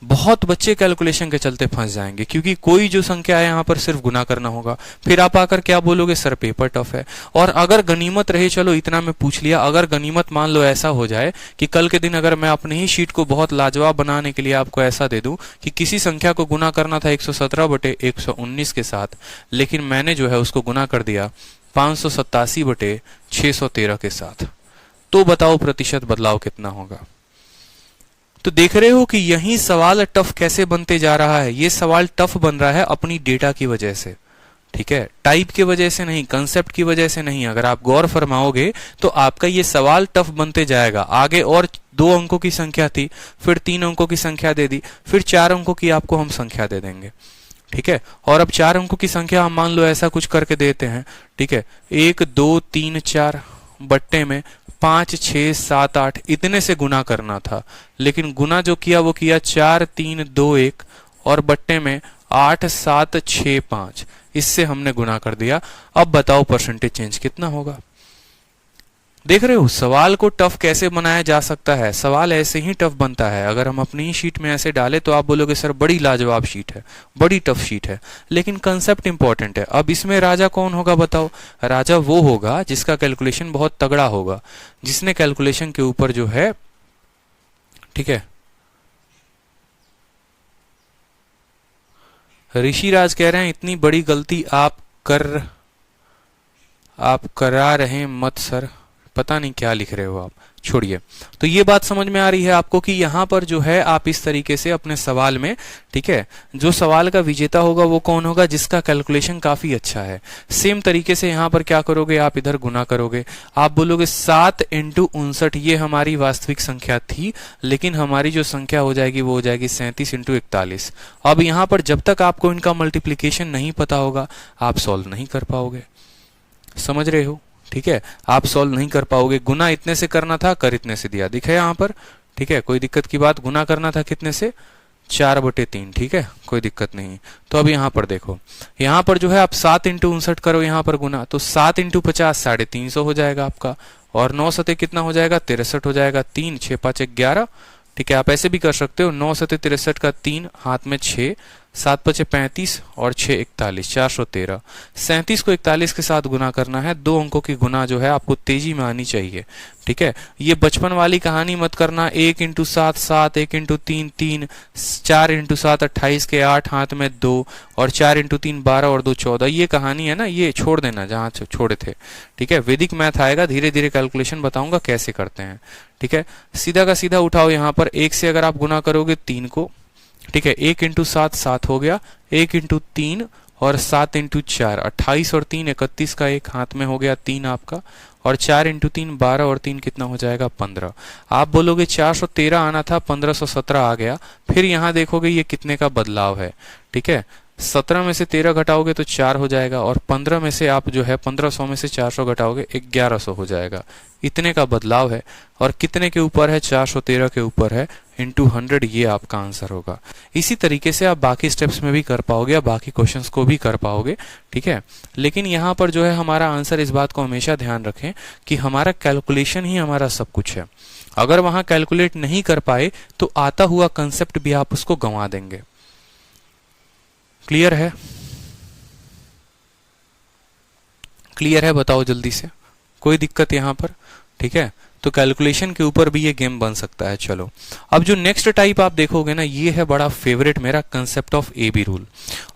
बहुत बच्चे कैलकुलेशन के चलते फंस जाएंगे, क्योंकि कोई जो संख्या है यहां पर सिर्फ गुना करना होगा। फिर आप आकर क्या बोलोगे, सर पेपर टफ है। और अगर गनीमत रहे, चलो इतना मैं पूछ लिया, अगर गनीमत मान लो ऐसा हो जाए कि कल के दिन अगर मैं अपने ही शीट को बहुत लाजवाब बनाने के लिए आपको ऐसा दे दूं कि किसी संख्या को गुना करना था 117/119 के साथ, लेकिन मैंने जो है उसको गुना कर दिया 587/613 के साथ, तो बताओ प्रतिशत बदलाव कितना होगा। तो देख रहे हो कि यही सवाल टफ कैसे बनते जा रहा है। ये सवाल टफ बन रहा है अपनी डेटा की वजह से, ठीक है, टाइप की वजह से नहीं, कंसेप्ट की वजह से नहीं। अगर आप गौर फरमाओगे तो आपका ये सवाल टफ बनते जाएगा। आगे और 2 अंकों की संख्या थी, फिर 3 अंकों की संख्या दे दी, फिर 4 अंकों की आपको हम संख्या दे देंगे, ठीक है। और अब 4 अंकों की संख्या हम मान लो ऐसा कुछ करके देते हैं, ठीक है, 1 2 3 4 बट्टे में 5 6 7 8 इतने से गुना करना था, लेकिन गुना जो किया वो किया 4 3 2 1 और बट्टे में 8 7 6 5, इससे हमने गुना कर दिया। अब बताओ परसेंटेज चेंज कितना होगा। देख रहे हो सवाल को टफ कैसे बनाया जा सकता है। सवाल ऐसे ही टफ बनता है। अगर हम अपनी ही शीट में ऐसे डालें तो आप बोलोगे सर बड़ी लाजवाब शीट है, बड़ी टफ शीट है, लेकिन कंसेप्ट इंपॉर्टेंट है। अब इसमें राजा कौन होगा बताओ। राजा वो होगा जिसका कैलकुलेशन बहुत तगड़ा होगा, जिसने कैलकुलेशन के ऊपर जो है, ठीक है। ऋषिराज कह रहे हैं इतनी बड़ी गलती आप करा रहे मत सर, पता नहीं क्या लिख रहे हो आप, छोड़िए। तो ये बात समझ में आ रही है आपको कि यहां पर जो है आप इस तरीके से अपने सवाल में, ठीक है, जो सवाल का विजेता होगा वो कौन होगा, जिसका कैलकुलेशन काफी अच्छा है। सेम तरीके से यहां पर क्या करोगे, आप इधर गुना करोगे, आप बोलोगे 7 × 59, ये हमारी वास्तविक संख्या थी, लेकिन हमारी जो संख्या हो जाएगी वो हो जाएगी 37 × 41। अब यहां पर जब तक आपको इनका मल्टीप्लीकेशन नहीं पता होगा आप सॉल्व नहीं कर पाओगे, समझ रहे हो, ठीक है, आप सॉल्व नहीं कर पाओगे। गुना इतने से करना था, कर इतने से दिया, दिखे यहाँ पर, ठीक है, कोई दिक्कत की बात। गुना करना था कितने से, 4/3, ठीक है, कोई दिक्कत नहीं। तो अब यहाँ पर देखो, यहाँ पर जो है आप 7 × 59 करो यहाँ पर गुना, तो 7 × 50 350 हो जाएगा आपका, और 9 सते कितना हो जाएगा, 63 हो जाएगा। 3 6 5 11, ठीक है, आप ऐसे भी कर सकते हो, 9 सते 63 का 3 हाथ में 6, 7 5 35 और 6 41, 413। 37 को 41 के साथ गुना करना है। 2 अंकों की गुना जो है आपको तेजी में आनी चाहिए, ठीक है। ये बचपन वाली कहानी मत करना, 1 × 7 7, 1 × 3 3, 4 × 7 28 के 8 हाथ में 2, और 4 × 3 12 और 2 14, ये कहानी है ना, ये छोड़ देना जहां छोड़े थे, ठीक है। वैदिक मैथ आएगा, धीरे धीरे कैलकुलेशन बताऊंगा कैसे करते हैं, ठीक है। सीधा का सीधा उठाओ यहाँ पर, 1 से अगर आप गुना करोगे 3 को, ठीक है, 1 × 7 7 हो गया, 1 × 3 और 7 × 4 28 और 3 31 का 1 हाथ में हो गया 3 आपका, और 4 इंटू 3 12 और 3 कितना हो जाएगा 15। आप बोलोगे 413 आना था 1517 आ गया, फिर यहाँ देखोगे ये कितने का बदलाव है, ठीक है। 17 में से 13 घटाओगे तो 4 हो जाएगा, और 15 में से आप जो है 1500 में से 400 घटाओगे 1100 हो जाएगा। इतने का बदलाव है, और कितने के ऊपर है, 413 के ऊपर है, इंटू 100 ये आपका आंसर होगा। इसी तरीके से आप बाकी स्टेप्स में भी कर पाओगे, या बाकी क्वेश्चंस को भी कर पाओगे, ठीक है। लेकिन यहाँ पर जो है हमारा आंसर, इस बात को हमेशा ध्यान रखें कि हमारा कैलकुलेशन ही हमारा सब कुछ है। अगर वहां कैलकुलेट नहीं कर पाए तो आता हुआ कंसेप्ट भी आप उसको गंवा देंगे। क्लियर है? क्लियर है, बताओ जल्दी से, कोई दिक्कत यहां पर? ठीक है, तो कैलकुलेशन के ऊपर भी ये गेम बन सकता है। चलो, अब जो नेक्स्ट टाइप आप देखोगे ना, ये है बड़ा फेवरेट मेरा, concept of A B rule.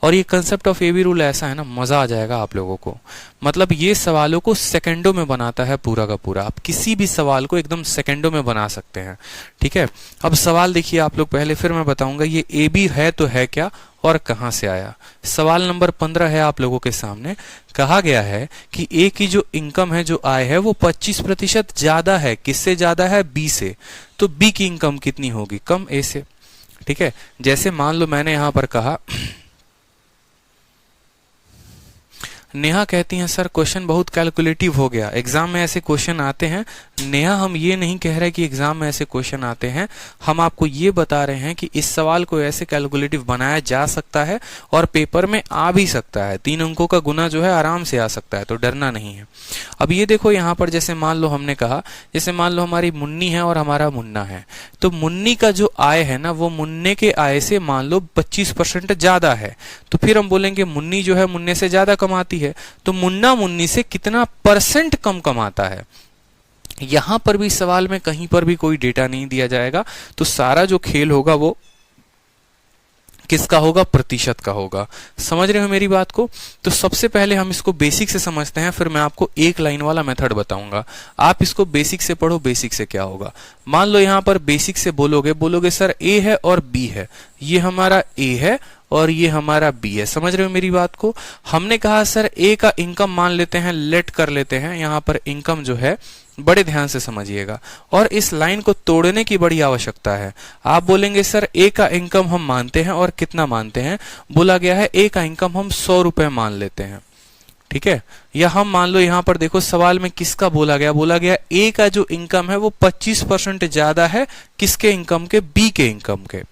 और ये concept of A B rule ऐसा है ना, मजा आ जाएगा आप लोगों को। मतलब ये सवालों को सेकंडों में बनाता है पूरा का पूरा। आप किसी भी सवाल को एकदम सेकंडों में बना सकते हैं, ठीक है। अब सवाल देखिए आप लोग पहले, फिर मैं बताऊंगा ये ए बी है तो है क्या और कहां से आया। सवाल नंबर 15 है आप लोगों के सामने। कहा गया है कि ए की जो इनकम है, जो आय है, वो 25% ज्यादा है। किससे ज्यादा है? बी से। तो बी की इनकम कितनी होगी? कम ए से, ठीक है। जैसे मान लो मैंने यहां पर कहा, नेहा कहती हैं सर क्वेश्चन बहुत कैलकुलेटिव हो गया, एग्जाम में ऐसे क्वेश्चन आते हैं। नेहा, हम ये नहीं कह रहे कि एग्जाम में ऐसे क्वेश्चन आते हैं, हम आपको ये बता रहे हैं कि इस सवाल को ऐसे कैलकुलेटिव बनाया जा सकता है और पेपर में आ भी सकता है। 3 अंकों का गुना जो है आराम से आ सकता है, तो डरना नहीं है। अब ये देखो यहाँ पर, जैसे मान लो हमने कहा, जैसे मान लो हमारी मुन्नी है और हमारा मुन्ना है, तो मुन्नी का जो आय है ना, वो मुन्ने के आय से मान लो 25% ज्यादा है। तो फिर हम बोलेंगे मुन्नी जो है मुन्ने से ज्यादा कमाती है, तो मुन्ना मुन्नी से कितना परसेंट कम कमाता है। यहां पर भी सवाल में कहीं पर भी कोई डेटा नहीं दिया जाएगा, तो सारा जो खेल होगा वो किसका होगा? प्रतिशत का होगा। समझ रहे हो मेरी बात को? तो सबसे पहले हम इसको बेसिक से समझते हैं, फिर मैं आपको एक लाइन वाला मेथड बताऊंगा। आप इसको बेसिक से पढ़ो, बेसिक से क्या होगा। मान लो यहां पर बेसिक से बोलोगे सर ए है और बी है, ये हमारा ए है और ये हमारा बी है। समझ रहे हो मेरी बात को? हमने कहा सर ए का इनकम मान लेते हैं, लेट कर लेते हैं, यहां पर इनकम जो है, बड़े ध्यान से समझिएगा, और इस लाइन को तोड़ने की बड़ी आवश्यकता है। आप बोलेंगे सर ए का इनकम हम मानते हैं, और कितना मानते हैं? बोला गया है ए का इनकम हम 100 रुपए मान लेते हैं, ठीक है। या हम मान लो यहां पर देखो सवाल में किसका बोला गया ए का जो इनकम है वो 25% ज्यादा है, किसके इनकम के? बी के इनकम के।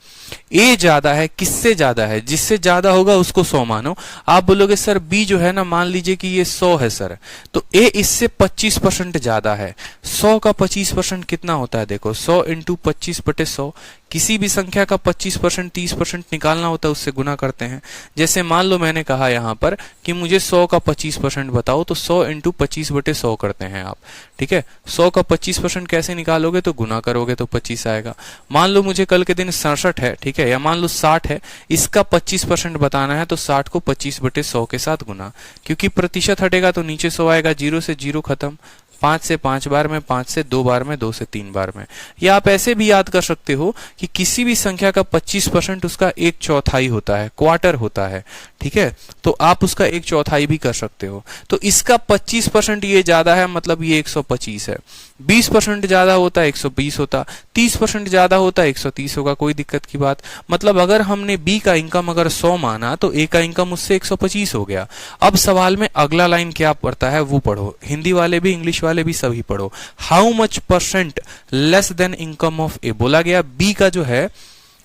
ए ज्यादा है, किससे ज्यादा है? जिससे ज्यादा होगा उसको 100 मानो। आप बोलोगे सर बी जो है ना, मान लीजिए कि ये 100 है सर, तो ए इससे 25% ज्यादा है। 100 का 25% कितना होता है? देखो 100 इंटू 25/100, किसी भी संख्या का 25% 30% निकालना होता है, उससे गुना करते हैं। जैसे मान लो मैंने कहा यहां पर कि मुझे 100 का 25% बताओ, तो 100 इंटू 25/100 करते हैं आप, ठीक है। 100 का 25% कैसे निकालोगे? तो गुना करोगे तो 25 आएगा। मान लो मुझे कल के दिन 67 है, ठीक है, या मान लो 60 है, इसका 25% बताना है, तो 60 को 25/100 के साथ गुना, क्योंकि प्रतिशत हटेगा तो नीचे 100 आएगा, 0 से 0 खत्म, 5 से 5 बार में, 5 से 2 बार में, 2 से 3 बार में। या आप ऐसे भी याद कर सकते हो कि किसी भी संख्या का 25% उसका 1/4 होता है, क्वार्टर होता है, ठीक है, तो आप उसका 1/4 भी कर सकते हो। तो इसका 25% ये ज्यादा है, मतलब ये 125 है। 20% ज्यादा होता है 120 होता, 30% ज्यादा होता है 130 होगा, कोई दिक्कत की बात। मतलब अगर हमने बी का इनकम अगर 100 माना, तो ए का इनकम उससे 125 हो गया। अब सवाल में अगला लाइन क्या पड़ता है वो पढ़ो, हिंदी वाले भी इंग्लिश वाले भी सभी पढ़ो। How much percent less than income of A. बोला गया बी का जो है,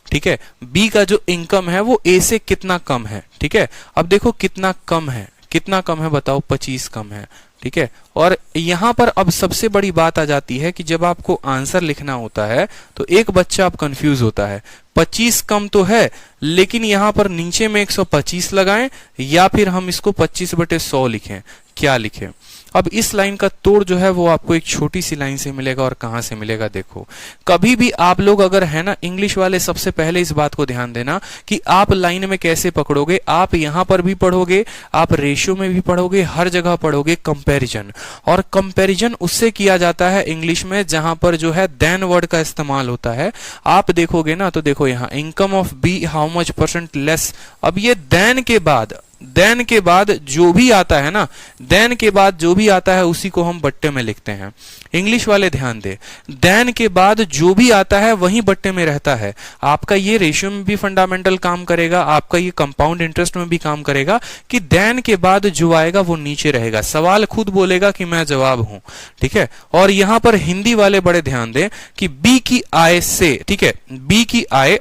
ठीक है, बी का जो इनकम है वो ए से कितना कम है, ठीक है। अब देखो कितना कम है, कितना कम है बताओ? 25 कम है, ठीक है। और यहां पर अब सबसे बड़ी बात आ जाती है कि जब आपको आंसर लिखना होता है तो एक बच्चा अब कंफ्यूज होता है, 25 कम तो है, लेकिन यहां पर नीचे में 125 लगाएं या फिर हम इसको 25/100 लिखें, क्या लिखें? अब इस लाइन का तोड़ जो है वो आपको एक छोटी सी लाइन से मिलेगा, और कहां से मिलेगा देखो। कभी भी आप लोग अगर है ना, इंग्लिश वाले सबसे पहले इस बात को ध्यान देना कि आप लाइन में कैसे पकड़ोगे। आप यहां पर भी पढ़ोगे, आप रेशियो में भी पढ़ोगे, हर जगह पढ़ोगे कंपैरिजन। और कंपैरिजन उससे किया जाता है इंग्लिश में जहां पर जो है देन वर्ड का इस्तेमाल होता है। आप देखोगे ना, तो देखो यहां income of B how much percent less, अब ये देन के बाद देन के बाद जो भी आता है ना, देन के बाद जो भी आता है उसी को हम बट्टे में लिखते हैं। इंग्लिश वाले ध्यान दे, देन के बाद जो भी आता है वही बट्टे में रहता है। आपका ये रेशियो में भी फंडामेंटल काम करेगा, आपका ये कंपाउंड इंटरेस्ट में भी काम करेगा कि देन के बाद जो आएगा वो नीचे रहेगा। सवाल खुद बोलेगा कि मैं जवाब हूं, ठीक है। और यहां पर हिंदी वाले बड़े ध्यान दें कि बी की आय से, ठीक है, बी की आय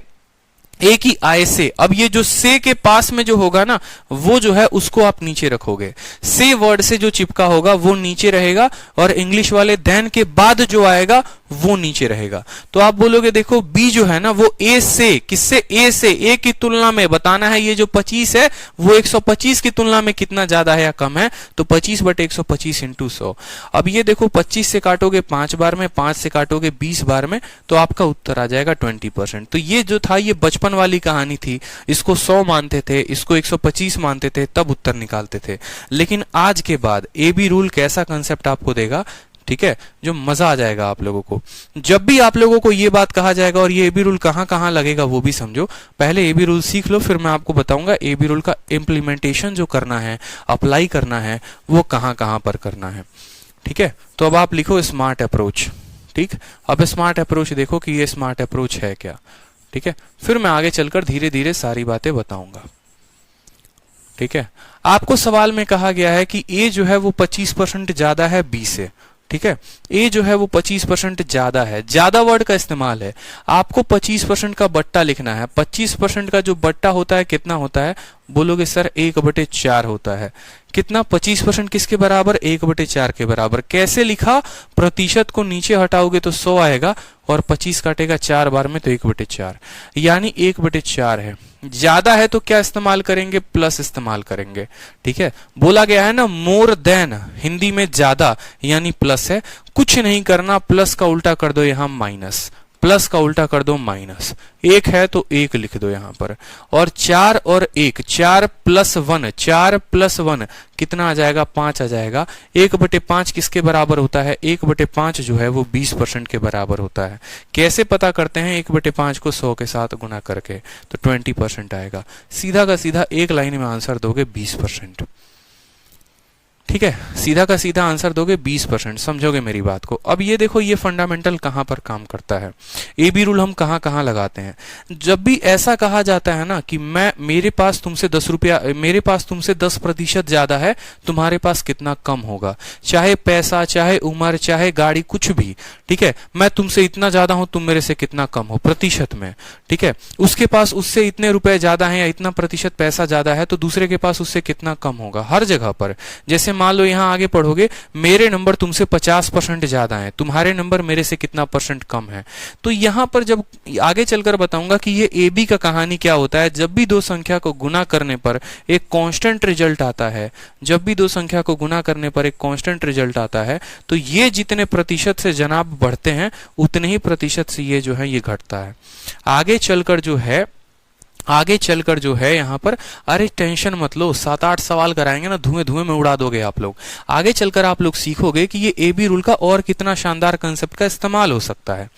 ए की आय से, अब ये जो से के पास में जो होगा ना वो जो है उसको आप नीचे रखोगे, से वर्ड से जो चिपका होगा वो नीचे रहेगा, और इंग्लिश वाले देन के बाद जो आएगा वो नीचे रहेगा। तो आप बोलोगे देखो बी जो है ना वो ए से, किससे, ए से, ए की तुलना में बताना है ये जो 25 है वो 125 की तुलना में कितना ज्यादा है या कम है, तो 25/125 इंटू 100। अब ये देखो 25 से काटोगे 5 बार में, 5 से काटोगे 20 बार में, तो आपका उत्तर आ जाएगा 20%। तो ये जो था ये बचपन वाली कहानी थी, इसको 100 मानते थे, इसको 125 मानते थे, तब उत्तर निकालते थे। लेकिन आज के बाद ए बी रूल कैसा कंसेप्ट आपको देगा, ठीक है, जो मजा आ जाएगा आप लोगों को। जब भी आप लोगों को ये बात कहा जाएगा और ये ए बी रूल कहां कहां लगेगा वो भी समझो। पहले ए बी रूल सीख लो, फिर मैं आपको बताऊंगा ए बी रूल का इम्प्लीमेंटेशन जो करना है, अप्लाई करना है, वो कहां कहां पर करना है, ठीक है। तो अब आप लिखो स्मार्ट अप्रोच, ठीक। अब स्मार्ट अप्रोच देखो कि ये स्मार्ट अप्रोच है क्या, ठीक है। फिर मैं आगे चलकर धीरे धीरे सारी बातें बताऊंगा, ठीक है। आपको सवाल में कहा गया है कि ए जो है वो 25% ज्यादा है बी से, ठीक है। ए जो है वो 25% ज्यादा है, ज्यादा वर्ड का इस्तेमाल है। आपको 25% का बट्टा लिखना है। 25% का जो बट्टा होता है कितना होता है, बोलोगे सर 1/4 होता है। कितना, 25% किसके बराबर, 1/4 के बराबर। कैसे लिखा, प्रतिशत को नीचे हटाओगे तो 100 आएगा, और 25 काटेगा 4 बार में तो 1/4, यानी 1/4 है। ज्यादा है तो क्या इस्तेमाल करेंगे, प्लस इस्तेमाल करेंगे, ठीक है। बोला गया है ना मोर देन, हिंदी में ज्यादा यानी प्लस है। कुछ नहीं करना, प्लस का उल्टा कर दो यहां माइनस, प्लस का उल्टा कर दो माइनस। 1 है तो 1 लिख दो यहां पर, और 4 और 1, 4 + 1, 4 + 1 कितना आ जाएगा, 5 आ जाएगा। 1/5 किसके बराबर होता है, 1/5 जो है वो 20% के बराबर होता है। कैसे पता करते हैं, 1/5 को 100 के साथ गुना करके, तो 20% आएगा। सीधा का सीधा एक लाइन में आंसर दोगे 20%, ठीक है। सीधा का सीधा आंसर दोगे 20%, समझोगे मेरी बात को। अब ये देखो ये फंडामेंटल कहां पर काम करता है, ए बी रूल हम कहां कहां लगाते हैं। जब भी ऐसा कहा जाता है ना कि मेरे पास तुमसे 10 रुपया, मेरे पास तुमसे 10% ज्यादा है, तुम्हारे पास कितना कम होगा, चाहे पैसा, चाहे उम्र, चाहे गाड़ी, कुछ भी, ठीक है। मैं तुमसे इतना ज्यादा हूं, तुम मेरे से कितना कम हो प्रतिशत में, ठीक है। उसके पास उससे इतने रुपए ज्यादा है या इतना प्रतिशत पैसा ज्यादा है, तो दूसरे के पास उससे कितना कम होगा, हर जगह पर। जैसे मान लो यहां आगे पढ़ोगे, मेरे नंबर तुमसे 50% ज्यादा हैं, तुम्हारे नंबर मेरे से कितना परसेंट कम है। तो यहां पर जब आगे चलकर बताऊंगा कि ये ए बी का कहानी क्या होता है। जब भी दो संख्या को गुना करने पर एक कांस्टेंट रिजल्ट आता है, जब भी दो संख्या को गुना करने पर एक कांस्टेंट रिजल्ट आता है, तो ये जितने प्रतिशत से जनाब बढ़ते हैं उतने ही प्रतिशत से ये जो है ये घटता है। आगे चलकर जो है यहां पर, अरे टेंशन मत लो, 7-8 सवाल कराएंगे ना, धुएं धुएं में उड़ा दोगे आप लोग। आगे चलकर आप लोग सीखोगे कि ये ए बी रूल का और कितना शानदार कंसेप्ट का इस्तेमाल हो सकता है,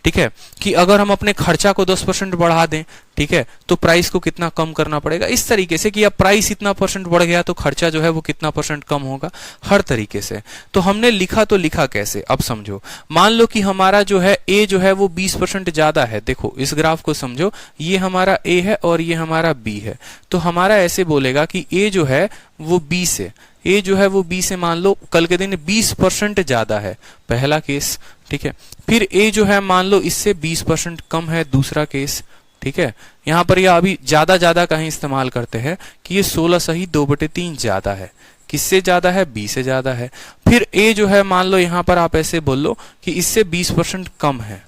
ठीक है। कि अगर हम अपने खर्चा को 10% बढ़ा दें, ठीक है, तो प्राइस को कितना कम करना पड़ेगा, इस तरीके से कि अब प्राइस इतना % बढ़ गया तो खर्चा जो है वो कितना % कम होगा, हर तरीके से। तो हमने लिखा तो लिखा कैसे, अब समझो। मान लो कि हमारा जो है ए जो है वो 20% ज्यादा है। देखो इस ग्राफ को समझो, ये हमारा ए है और ये हमारा बी है। तो हमारा ऐसे बोलेगा कि ए जो है वो बी से, ए जो है वो बी से मान लो कल के दिन 20% ज्यादा है, पहला केस, ठीक है। फिर ए जो है मान लो इससे 20% कम है, दूसरा केस, ठीक है। यहां पर यह अभी ज्यादा कहीं इस्तेमाल करते हैं कि ये 16 सही 2/3 ज्यादा है। किससे ज्यादा है, बी से ज्यादा है। फिर ए जो है मान लो यहां पर आप ऐसे बोल लो कि इससे 20% कम है,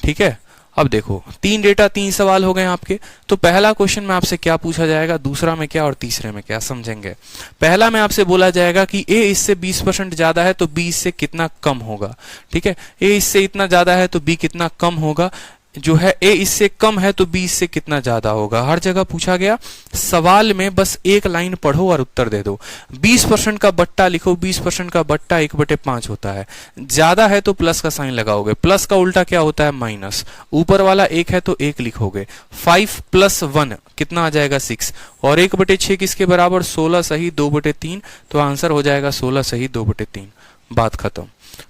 ठीक है। अब देखो 3 डेटा 3 सवाल हो गए आपके। तो पहला क्वेश्चन में आपसे क्या पूछा जाएगा, दूसरा में क्या और तीसरे में क्या, समझेंगे। पहला में आपसे बोला जाएगा कि ए इससे 20% ज्यादा है तो बी इससे कितना कम होगा, ठीक है। ए इससे इतना ज्यादा है तो बी कितना कम होगा। जो है ए इससे कम है तो बी इससे कितना ज्यादा होगा, हर जगह पूछा गया। सवाल में बस एक लाइन पढ़ो और उत्तर दे दो। 20% का बट्टा लिखो, 20% का बट्टा 1/5 होता है, ज्यादा है तो प्लस का साइन लगाओगे, प्लस का उल्टा क्या होता है माइनस, ऊपर वाला 1 है तो 1 लिखोगे। 5 + 1 कितना आ जाएगा 6, और 1/6 किसके बराबर 16 सही 2/3, तो आंसर हो जाएगा 16 सही 2/3, बात खत्म।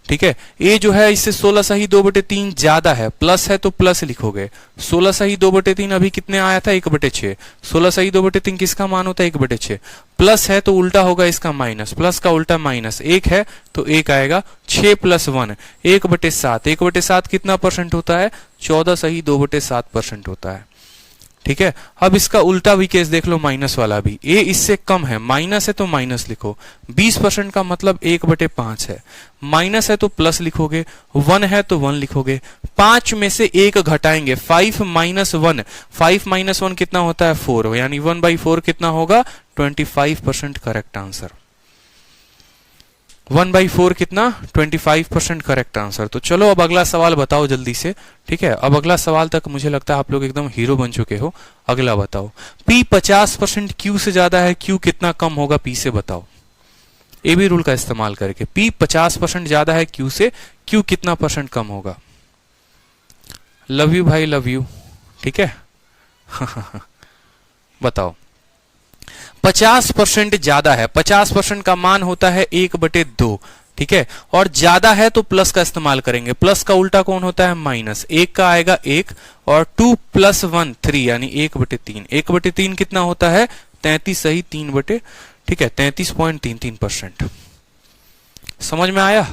ठीक है, ए जो है इससे 16 सही 2/3 ज्यादा है, प्लस है तो प्लस लिखोगे। 16 सही 2/3 अभी कितने आया था 1/6, 16 सही 2/3 किसका मान होता है 1/6, प्लस है तो उल्टा होगा इसका माइनस, प्लस का उल्टा माइनस, 1 है तो 1 आएगा। 6 + 1 1/7, 1/7 कितना परसेंट होता है 14 सही 2/7% होता है। ठीक है, अब इसका उल्टा भी केस देख लो, माइनस वाला भी, ए इससे कम है, माइनस है तो माइनस लिखो, 20% का मतलब 1/5 है, माइनस है तो प्लस लिखोगे, 1 है तो 1 लिखोगे, 5 में से 1 घटाएंगे, 5 - 1, 5 - 1 कितना होता है 4, यानी 1/4 कितना होगा 25% करेक्ट आंसर। 1/4 कितना 25% करेक्ट आंसर। तो चलो अब अगला सवाल बताओ जल्दी से। ठीक है, अब अगला सवाल तक मुझे लगता है आप लोग एकदम हीरो बन चुके हो। अगला बताओ, P 50% Q से ज्यादा है, Q कितना कम होगा P से, बताओ। ए बी रूल का इस्तेमाल करके P 50% ज्यादा है Q से, Q कितना परसेंट कम होगा। लव यू भाई, लव यू। ठीक है बताओ। 50% ज्यादा है, 50% का मान होता है 1/2। ठीक है, और ज्यादा है तो प्लस का इस्तेमाल करेंगे, प्लस का उल्टा कौन होता है माइनस, 1 का आएगा 1, और 2 + 1 3, यानी 1/3। 1/3 कितना होता है 33 सही 3 ठीक है 33.33%। समझ में आया,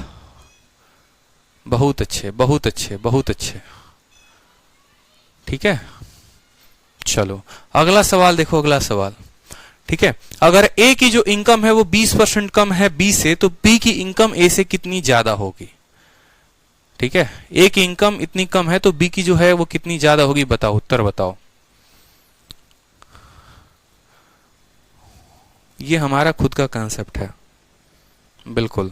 बहुत अच्छे बहुत अच्छे बहुत अच्छे। ठीक है, चलो अगला सवाल देखो, अगला सवाल। ठीक है, अगर ए की जो इनकम है वो 20% कम है बी से, तो बी की इनकम ए से कितनी ज्यादा होगी। ठीक है, ए की इनकम इतनी कम है तो बी की जो है वो कितनी ज्यादा होगी, बताओ, उत्तर बताओ। ये हमारा खुद का कंसेप्ट है, बिल्कुल,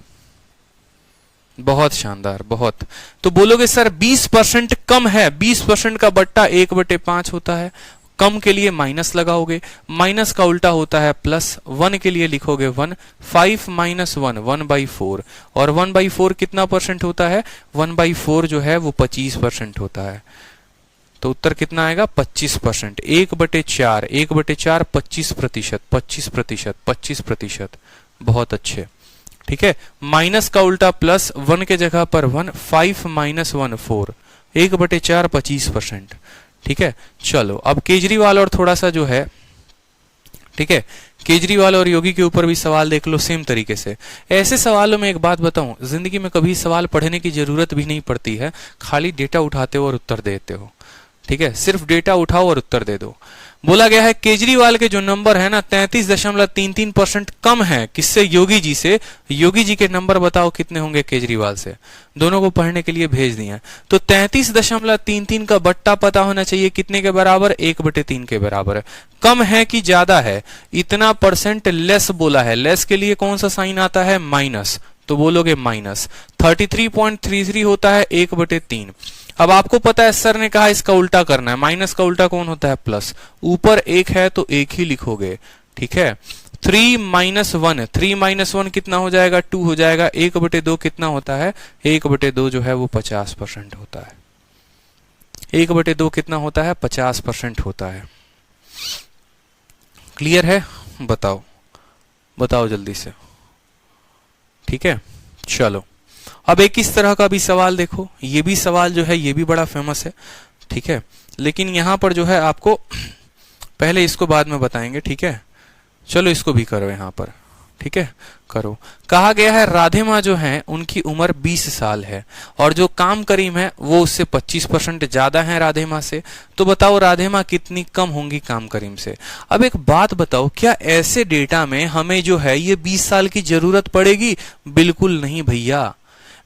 बहुत शानदार, बहुत। तो बोलोगे सर 20% कम है, 20% का बट्टा 1/5 होता है, कम के लिए माइनस लगाओगे, माइनस का उल्टा होता है प्लस, 1 के लिए लिखोगे 1, 5 - 1 1/4, और 1/4 कितना परसेंट होता है 1/4 जो है वो 25% होता है। तो उत्तर कितना आएगा 25%। 1/4, 1/4 25%, 25%, 25%, बहुत अच्छे। ठीक है, माइनस का उल्टा प्लस, 1 के जगह पर 1, 5 - 1 4, 1/4 25%। ठीक है, चलो अब केजरीवाल और थोड़ा सा जो है, ठीक है, केजरीवाल और योगी के ऊपर भी सवाल देख लो सेम तरीके से। ऐसे सवालों में एक बात बताऊं, जिंदगी में कभी सवाल पढ़ने की जरूरत भी नहीं पड़ती है, खाली डेटा उठाते हो और उत्तर देते हो। ठीक है, सिर्फ डेटा उठाओ और उत्तर दे दो। बोला गया है केजरीवाल के जो नंबर है ना 33.33% कम है किससे, योगी जी से। योगी जी के नंबर बताओ कितने होंगे केजरीवाल से, दोनों को पढ़ने के लिए भेज दिया। तो 33.33 का बट्टा पता होना चाहिए कितने के बराबर, 1/3 के बराबर। कम है कि ज्यादा है, इतना परसेंट लेस बोला है, लेस के लिए कौन सा साइन आता है माइनस, तो बोलोगे माइनस। 33.33 होता है 1/3। अब आपको पता है सर ने कहा इसका उल्टा करना है, माइनस का उल्टा कौन होता है प्लस, ऊपर 1 है तो 1 ही लिखोगे। ठीक है, 3 - 1, 3 - 1 कितना हो जाएगा 2 हो जाएगा, 1/2 कितना होता है 1/2 जो है वो 50% होता है। 1/2 कितना होता है 50% होता है। क्लियर है, बताओ बताओ जल्दी से। ठीक है, चलो अब एक इस तरह का भी सवाल देखो, ये भी सवाल जो है ये भी बड़ा फेमस है। ठीक है, लेकिन यहां पर जो है आपको पहले इसको बाद में बताएंगे। ठीक है, चलो इसको भी करो यहां पर। ठीक है, करो। कहा गया है राधे माँ जो है उनकी उम्र 20 साल है और जो काम करीम है वो उससे 25% ज्यादा है राधे माँ से। तो बताओ राधे माँ कितनी कम होंगी काम करीम से। अब एक बात बताओ, क्या ऐसे डेटा में हमें जो है ये 20 साल की जरूरत पड़ेगी? बिल्कुल नहीं भैया।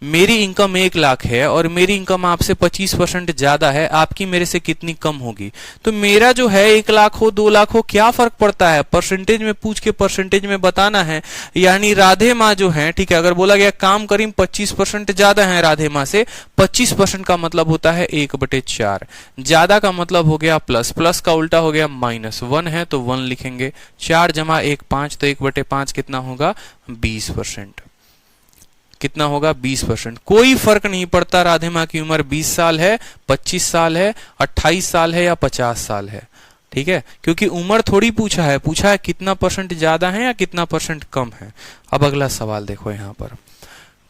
मेरी इनकम 1 लाख है और मेरी इनकम आपसे 25% ज्यादा है, आपकी मेरे से कितनी कम होगी। तो मेरा जो है 1 लाख हो 2 लाख हो क्या फर्क पड़ता है, परसेंटेज में पूछ के परसेंटेज में बताना है। यानी राधे माँ जो है, ठीक है, अगर बोला गया काम करीम 25% ज्यादा है राधे माँ से, 25% का मतलब होता है 1/4, ज्यादा का मतलब हो गया प्लस, प्लस का उल्टा हो गया माइनस, 1 है तो 1 लिखेंगे, 4 जमा 1 5, तो 1/5 कितना होगा 20%। कितना होगा 20%। कोई फर्क नहीं पड़ता राधे माँ की उम्र 20 साल है, 25 साल है, 28 साल है या 50 साल है, ठीक है, क्योंकि उम्र थोड़ी पूछा है, पूछा है कितना परसेंट ज्यादा है या कितना परसेंट कम है। अब अगला सवाल देखो यहां पर,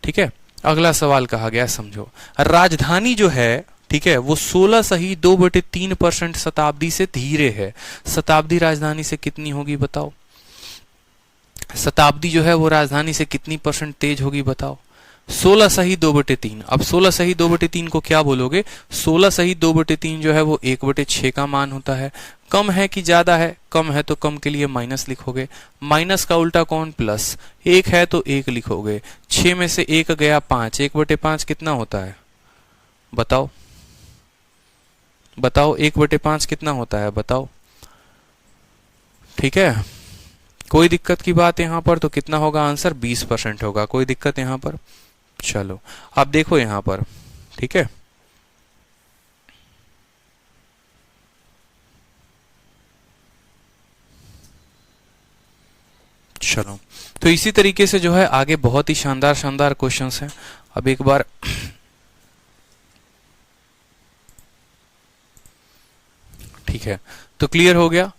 ठीक है, अगला सवाल कहा गया समझो, राजधानी जो है, ठीक है, वो 16 सही 2/3% शताब्दी से धीरे है। शताब्दी राजधानी से कितनी होगी बताओ, शताब्दी जो है वो राजधानी से कितनी परसेंट तेज होगी बताओ। 16 सही 2/3। अब 16 सही 2/3 को क्या बोलोगे, 16 सही 2/3 जो है वो 1/6 का मान होता है। कम है कि ज्यादा है, कम है तो कम के लिए माइनस लिखोगे, माइनस का उल्टा कौन प्लस, 1 है तो 1 लिखोगे, 6 में से 1 गया 5, 1/5 कितना होता है बताओ, बताओ 1/5 कितना होता है बताओ, ठीक है। कोई दिक्कत की बात यहां पर, तो कितना होगा आंसर 20% होगा। कोई दिक्कत यहां पर, चलो अब देखो यहां पर, ठीक है, चलो तो इसी तरीके से जो है आगे बहुत ही शानदार शानदार क्वेश्चंस हैं। अब एक बार ठीक है, तो क्लियर हो गया,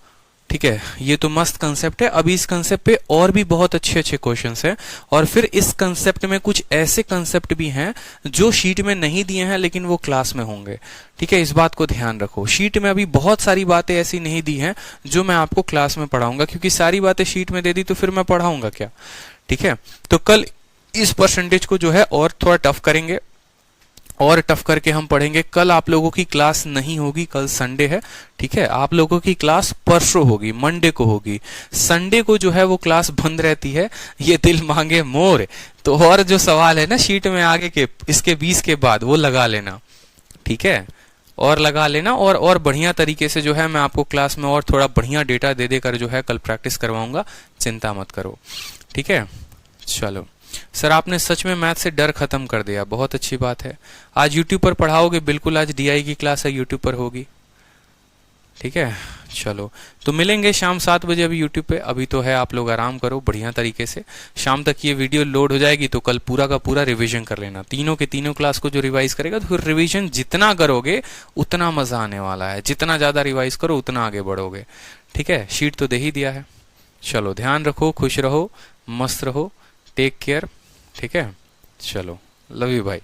ठीक है, ये तो मस्त कंसेप्ट है। अभी इस कंसेप्ट पे और भी बहुत अच्छे अच्छे क्वेश्चंस हैं, और फिर इस कंसेप्ट में कुछ ऐसे कंसेप्ट भी हैं जो शीट में नहीं दिए हैं लेकिन वो क्लास में होंगे, ठीक है, इस बात को ध्यान रखो। शीट में अभी बहुत सारी बातें ऐसी नहीं दी हैं जो मैं आपको क्लास में पढ़ाऊंगा, क्योंकि सारी बातें शीट में दे दी तो फिर मैं पढ़ाऊंगा क्या, ठीक है। तो कल इस परसेंटेज को जो है और थोड़ा टफ करेंगे, और टफ करके हम पढ़ेंगे। कल आप लोगों की क्लास नहीं होगी, कल संडे है, ठीक है, आप लोगों की क्लास परसों होगी, मंडे को होगी। संडे को जो है वो क्लास बंद रहती है, ये दिल मांगे मोर। तो और जो सवाल है ना शीट में आगे के इसके 20 के बाद वो लगा लेना, ठीक है, और लगा लेना, और बढ़िया तरीके से जो है मैं आपको क्लास में और थोड़ा बढ़िया डेटा दे देकर जो है कल प्रैक्टिस करवाऊंगा, चिंता मत करो, ठीक है। चलो सर, आपने सच में मैथ से डर खत्म कर दिया, बहुत अच्छी बात है। आज यूट्यूब पर पढ़ाओगे, बिल्कुल आज डीआई की क्लास है यूट्यूब पर होगी, ठीक है। चलो तो मिलेंगे शाम 7 बजे अभी यूट्यूब पे। अभी तो है, आप लोग आराम करो बढ़िया तरीके से, शाम तक ये वीडियो लोड हो जाएगी तो कल पूरा का पूरा रिवीजन कर लेना, तीनों के तीनों क्लास को जो रिवाइज करेगा। तो फिर रिवीजन जितना करोगे उतना मजा आने वाला है, जितना ज्यादा रिवाइज करो उतना आगे बढ़ोगे, ठीक है। शीट तो दे ही दिया है। चलो ध्यान रखो, खुश रहो, मस्त रहो, टेक केयर, ठीक है। चलो लव यू भाई।